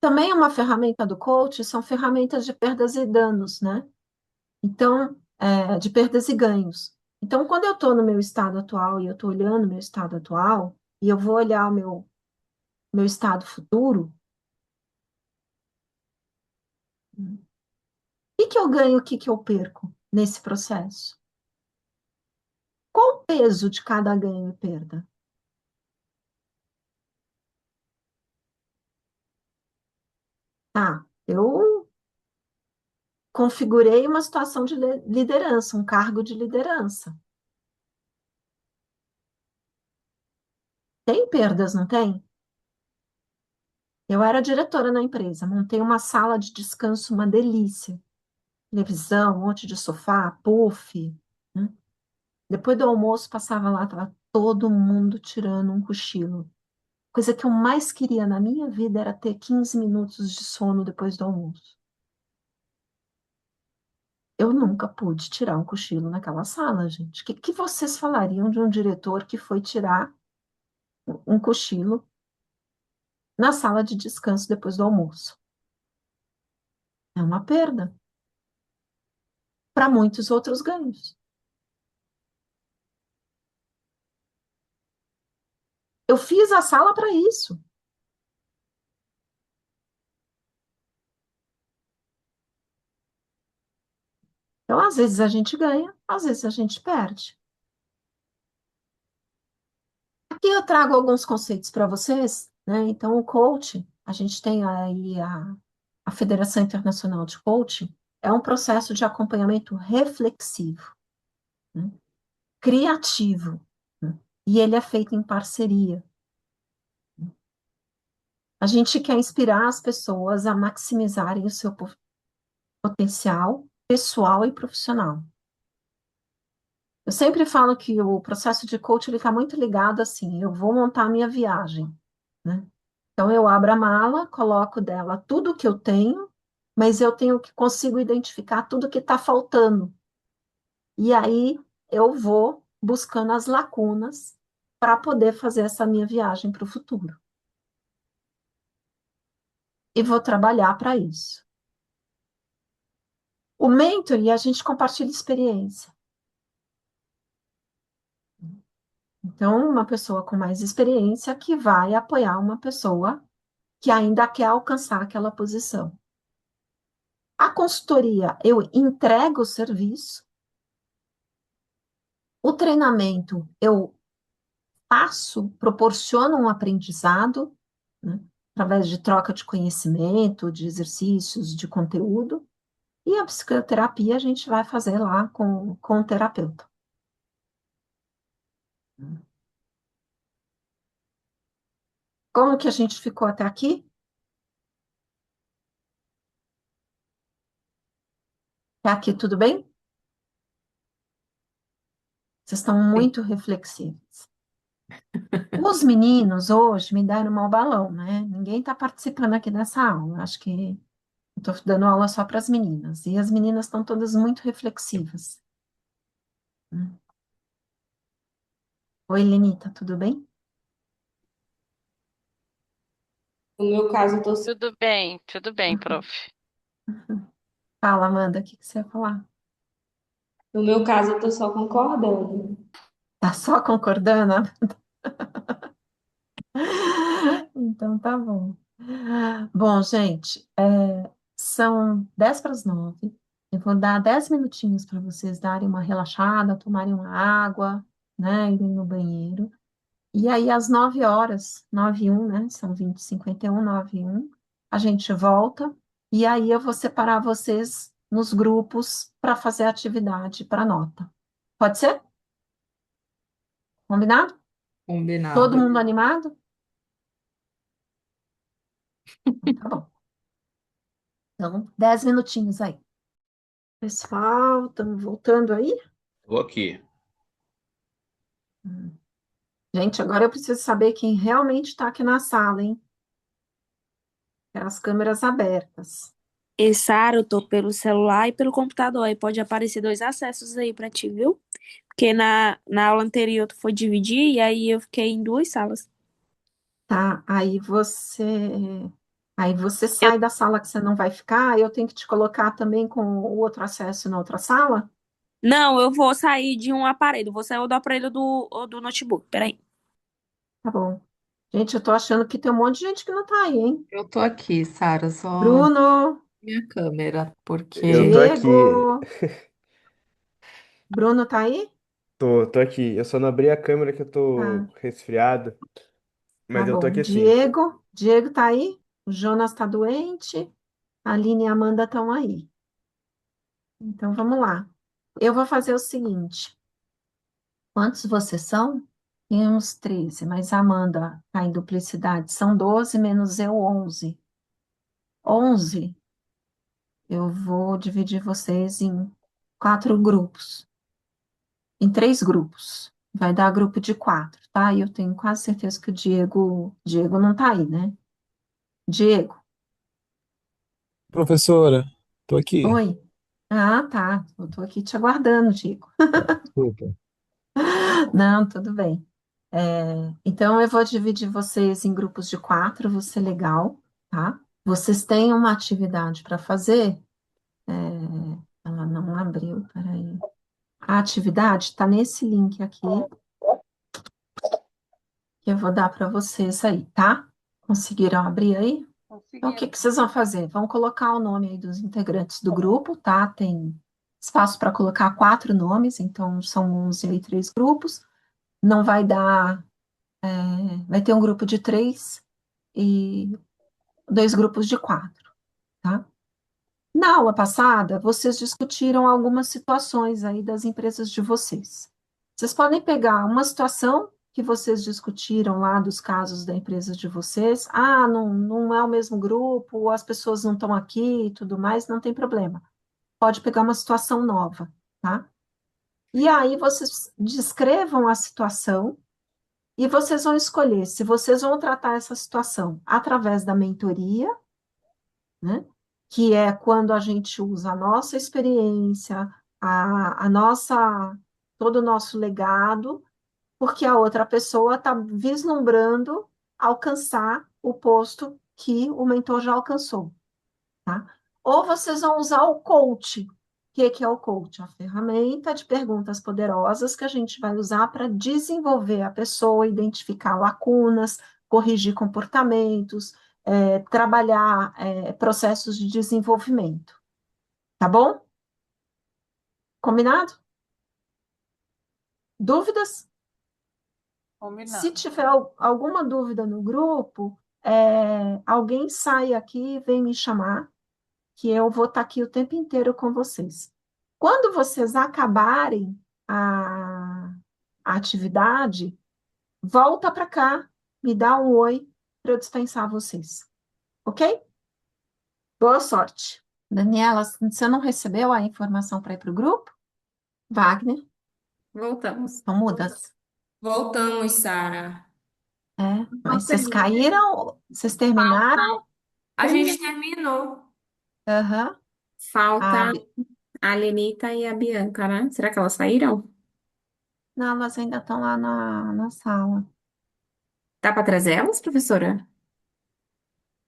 Também uma ferramenta do coach são ferramentas de perdas e danos, né? Então, de perdas e ganhos. Então, quando eu estou no meu estado atual e eu estou olhando o meu estado atual, e eu vou olhar o meu estado futuro, o que eu ganho, o que eu perco nesse processo? Qual o peso de cada ganho e perda? Tá, eu configurei uma situação de liderança, um cargo de liderança. Tem perdas, não tem? Eu era diretora na empresa, montei uma sala de descanso, uma delícia. Televisão, um monte de sofá, puff, né? Depois do almoço, passava lá, todo mundo tirando um cochilo. Coisa que eu mais queria na minha vida era ter 15 minutos de sono depois do almoço. Eu nunca pude tirar um cochilo naquela sala, gente. O que vocês falariam de um diretor que foi tirar um cochilo na sala de descanso depois do almoço? É uma perda para muitos outros ganhos. Eu fiz a sala para isso. Então, às vezes a gente ganha, às vezes a gente perde. Aqui eu trago alguns conceitos para vocês, né? Então, o coach, a gente tem aí a Federação Internacional de Coaching, é um processo de acompanhamento reflexivo, né? Criativo, né? E ele é feito em parceria. A gente quer inspirar as pessoas a maximizarem o seu potencial pessoal e profissional. Eu sempre falo que o processo de coach ele está muito ligado assim, eu vou montar a minha viagem, né? Então eu abro a mala, coloco dela tudo o que eu tenho, mas eu tenho que consigo identificar tudo que está faltando. E aí eu vou buscando as lacunas para poder fazer essa minha viagem para o futuro. E vou trabalhar para isso. O mentoring, a gente compartilha experiência. Então, uma pessoa com mais experiência que vai apoiar uma pessoa que ainda quer alcançar aquela posição. A consultoria, eu entrego o serviço. O treinamento, eu faço, proporciono um aprendizado, né, através de troca de conhecimento, de exercícios, de conteúdo. E a psicoterapia a gente vai fazer lá com o terapeuta. Como que a gente ficou até aqui? Até aqui tudo bem? Vocês estão muito reflexivos. Os meninos hoje me deram mau balão, né? Ninguém está participando aqui dessa aula. Acho que estou dando aula só para as meninas. E as meninas estão todas muito reflexivas. Oi, Lenita, tudo bem? No meu caso, eu tô... Tudo bem, prof. Fala, Amanda, o que você ia falar? No meu caso, eu tô só concordando. Tá só concordando? Então tá bom. Bom, gente, são 10 para as 9. Eu vou dar 10 minutinhos para vocês darem uma relaxada, tomarem uma água, né, irem no banheiro. E aí, às 9 horas, 9h01, né, são 20h51, 9h01, a gente volta. E aí eu vou separar vocês nos grupos para fazer a atividade para nota. Pode ser? Combinado? Todo Combinado. mundo animado? Tá bom. Então, 10 minutinhos aí. Pessoal, estamos voltando aí? Tô aqui. Gente, agora eu preciso saber quem realmente está aqui na sala, hein? As câmeras abertas. E Sara, eu tô pelo celular e pelo computador. Aí pode aparecer dois acessos aí pra ti, viu? Porque na aula anterior tu foi dividir e aí eu fiquei em duas salas. Tá, aí você sai da sala que você não vai ficar, eu tenho que te colocar também com o outro acesso na outra sala? Não, eu vou sair de um aparelho. Vou sair do aparelho do notebook. Peraí. Tá bom. Gente, eu tô achando que tem um monte de gente que não tá aí, hein? Eu tô aqui, Sara, só Bruno, minha câmera, Eu tô porque aqui. Diego, Bruno tá aí? Tô aqui. Eu só não abri a câmera que eu tô Tá, resfriado, tá mas eu tô bom. aqui sim. Diego tá aí? O Jonas tá doente? A Aline e a Amanda estão aí. Então, vamos lá. Eu vou fazer o seguinte. Quantos vocês são? Tem uns 13, mas a Amanda está em duplicidade. São 12 menos eu, 11. 11, eu vou dividir vocês em 4 grupos. Em 3 grupos. Vai dar grupo de 4, tá? E eu tenho quase certeza que o Diego não tá aí, né? Diego, Professora, tô aqui. oi. Ah, tá. Eu tô aqui te aguardando, Diego. Desculpa. Não, tudo bem. Então, eu vou dividir vocês em grupos de 4, você legal, tá? Vocês têm uma atividade para fazer? É, ela não abriu, peraí. A atividade está nesse link aqui, que eu vou dar para vocês aí, tá? Conseguiram abrir aí? Então, o que que vocês vão fazer? Vão colocar o nome aí dos integrantes do grupo, tá? Tem espaço para colocar 4 nomes, então são 11 aí, 3 grupos. Não vai dar, vai ter um grupo de 3 e 2 grupos de 4, tá? Na aula passada, vocês discutiram algumas situações aí das empresas de vocês. Vocês podem pegar uma situação que vocês discutiram lá dos casos da empresa de vocês. Ah, não é o mesmo grupo, as pessoas não estão aqui e tudo mais, não tem problema. Pode pegar uma situação nova, tá? E aí vocês descrevam a situação e vocês vão escolher se vocês vão tratar essa situação através da mentoria, né? Que é quando a gente usa a nossa experiência, a nossa, todo o nosso legado, porque a outra pessoa está vislumbrando alcançar o posto que o mentor já alcançou, tá? Ou vocês vão usar o coach. O que é o coach? A ferramenta de perguntas poderosas que a gente vai usar para desenvolver a pessoa, identificar lacunas, corrigir comportamentos, trabalhar processos de desenvolvimento. Tá bom? Combinado? Dúvidas? Se tiver alguma dúvida no grupo, alguém sai aqui e vem me chamar, que eu vou estar aqui o tempo inteiro com vocês. Quando vocês acabarem a atividade, volta para cá, me dá um oi para eu dispensar vocês. Ok? Boa sorte. Daniela, você não recebeu a informação para ir para o grupo? Wagner? Voltamos. Estão mudas? Voltamos, Sara. Mas vocês caíram? Vocês terminaram? A gente terminou. Aham. Falta Ah, a Lenita e a Bianca, né? Será que elas saíram? não, elas ainda estão lá na sala. Dá para trazer elas, professora?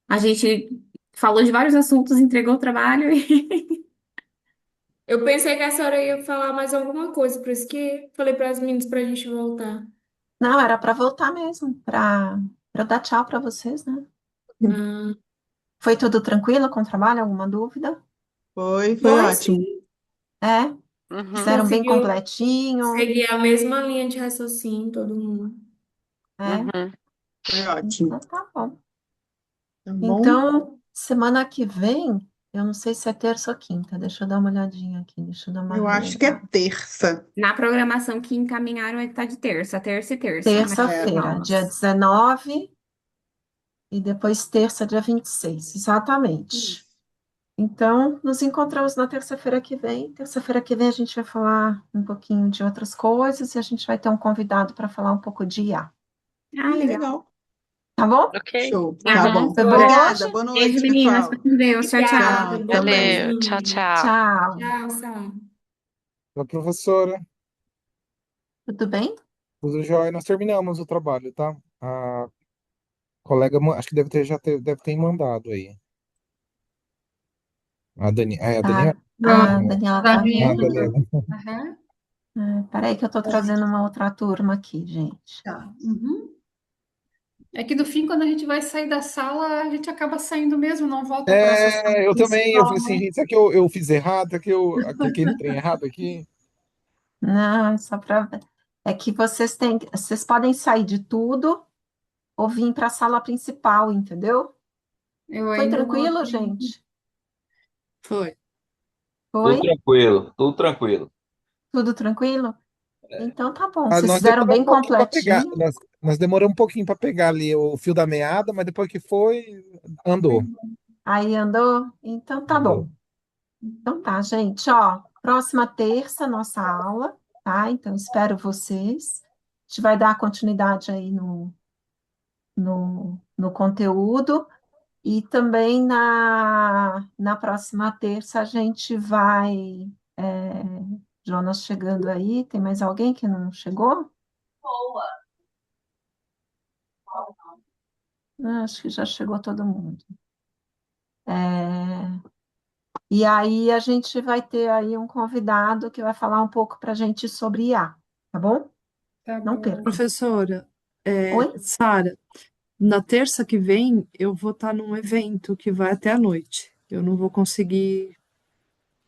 A gente falou de vários assuntos, entregou o trabalho e eu pensei que a senhora ia falar mais alguma coisa, por isso que falei para as meninas para a gente voltar. Não, era para voltar mesmo, para eu dar tchau para vocês, né? Ah, Foi tudo tranquilo com o trabalho? Alguma dúvida? Foi foi ótimo. sim. É? Uhum. Fizeram bem Conseguiu completinho? seguir a mesma linha de raciocínio, todo mundo. É? Uhum. Foi ótimo. Então tá bom. Tá bom? Então, semana que vem, eu não sei se é terça ou quinta, deixa eu dar uma olhadinha aqui, deixa eu dar uma Eu acho que é relembrada. terça. Na programação que encaminharam é que tá de terça, terça e terça, né? Terça-feira, Aulas. dia 19 e depois terça, dia 26, exatamente. Então, nos encontramos na terça-feira que vem. Terça-feira que vem a gente vai falar um pouquinho de outras coisas e a gente vai ter um convidado para falar um pouco de IA. Ah, legal. Legal. Tá bom? Ok. Show. Tá Aham, bom. Foi Obrigada. hoje? Boa Beijo, noite, meninas. pessoal. Fiquem com Deus. Tchau, tchau. Tchau. Tudo bom, Também. Valeu. Tchau, beijinho. tchau. Tchau. Tchau, Sara. A professora, Tudo bem? tudo jóia, nós terminamos o trabalho, tá? A colega, acho que deve ter mandado aí. A Tá. Daniela? A Pronto. Daniela Tá tá Ah, a vendo? vendo? Daniela. Aham. Peraí que eu tô trazendo uma outra turma aqui, gente. Tá. Uhum. É que no fim, quando a gente vai sair da sala, a gente acaba saindo mesmo, não volta para essa sala Eu também, eu falei principal, assim, né? gente, será que eu fiz errado? Será que eu cliquei no trem errado aqui? Não, é só para. É que vocês podem sair de tudo ou vir para a sala principal, entendeu? Eu Foi ainda não tranquilo, aprendi. gente? Foi. Tudo Foi? tranquilo, tudo tranquilo. Tudo tranquilo? Então tá bom. Ah, Vocês nós fizeram demoramos bem um pouquinho para pegar, completinho. nós demoramos um pouquinho para pegar ali o fio da meada, mas depois que foi, andou. Aí andou? Então tá Andou. bom. Então tá, gente, ó. Próxima terça, nossa aula, tá? Então espero vocês. gente vai dar continuidade aí no conteúdo. E também na próxima terça a gente vai. Jonas chegando aí, tem mais alguém que não chegou? Acho que já chegou todo mundo. E aí a gente vai ter aí um convidado que vai falar um pouco para a gente sobre IA, tá bom? Tá Não bom. perca. Professora, Oi? Sara, na terça que vem eu vou estar num evento que vai até a noite. Eu não vou conseguir.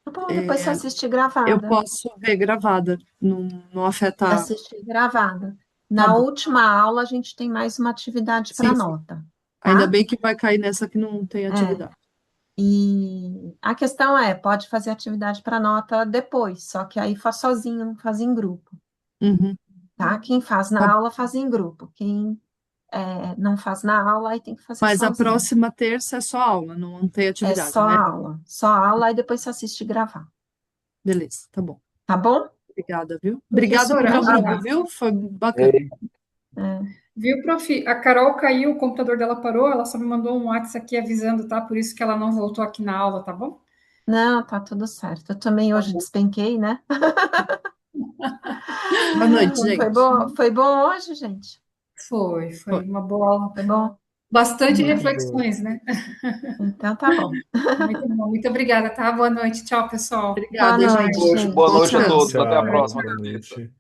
Tá bom, depois você assiste Eu gravada. posso ver gravada, não afeta. Assistir gravada. Tá Na bom. última aula a gente tem mais uma atividade para Sim, sim. nota, Ainda tá? bem que vai cair nessa que não tem atividade. E a questão pode fazer atividade para nota depois, só que aí faz sozinho, não faz em grupo, Uhum. tá? Quem faz na Tá. aula faz em grupo, quem não faz na aula aí tem que fazer Mas a sozinho. próxima terça é só aula, não tem É atividade, só né? aula e depois você assiste gravar, Beleza, tá bom. tá bom? Obrigada, viu? Obrigada Professora, pelo grupo, viu? Foi bacana. viu, prof? A Carol caiu, o computador dela parou, ela só me mandou um WhatsApp aqui avisando, tá? Por isso que ela não voltou aqui na aula, tá bom? Não, tá tudo certo. Eu também hoje despenquei, né? Boa noite, Foi gente. foi bom hoje, gente? Foi uma boa aula. Foi bom? Bastante Muito bom. reflexões, né? Então tá bom. Muito bom, muito obrigada, tá? Boa noite, tchau, pessoal. Boa Obrigada, noite, gente. gente. Boa Bom noite a descanso. todos. Até a Tchau, próxima. boa noite.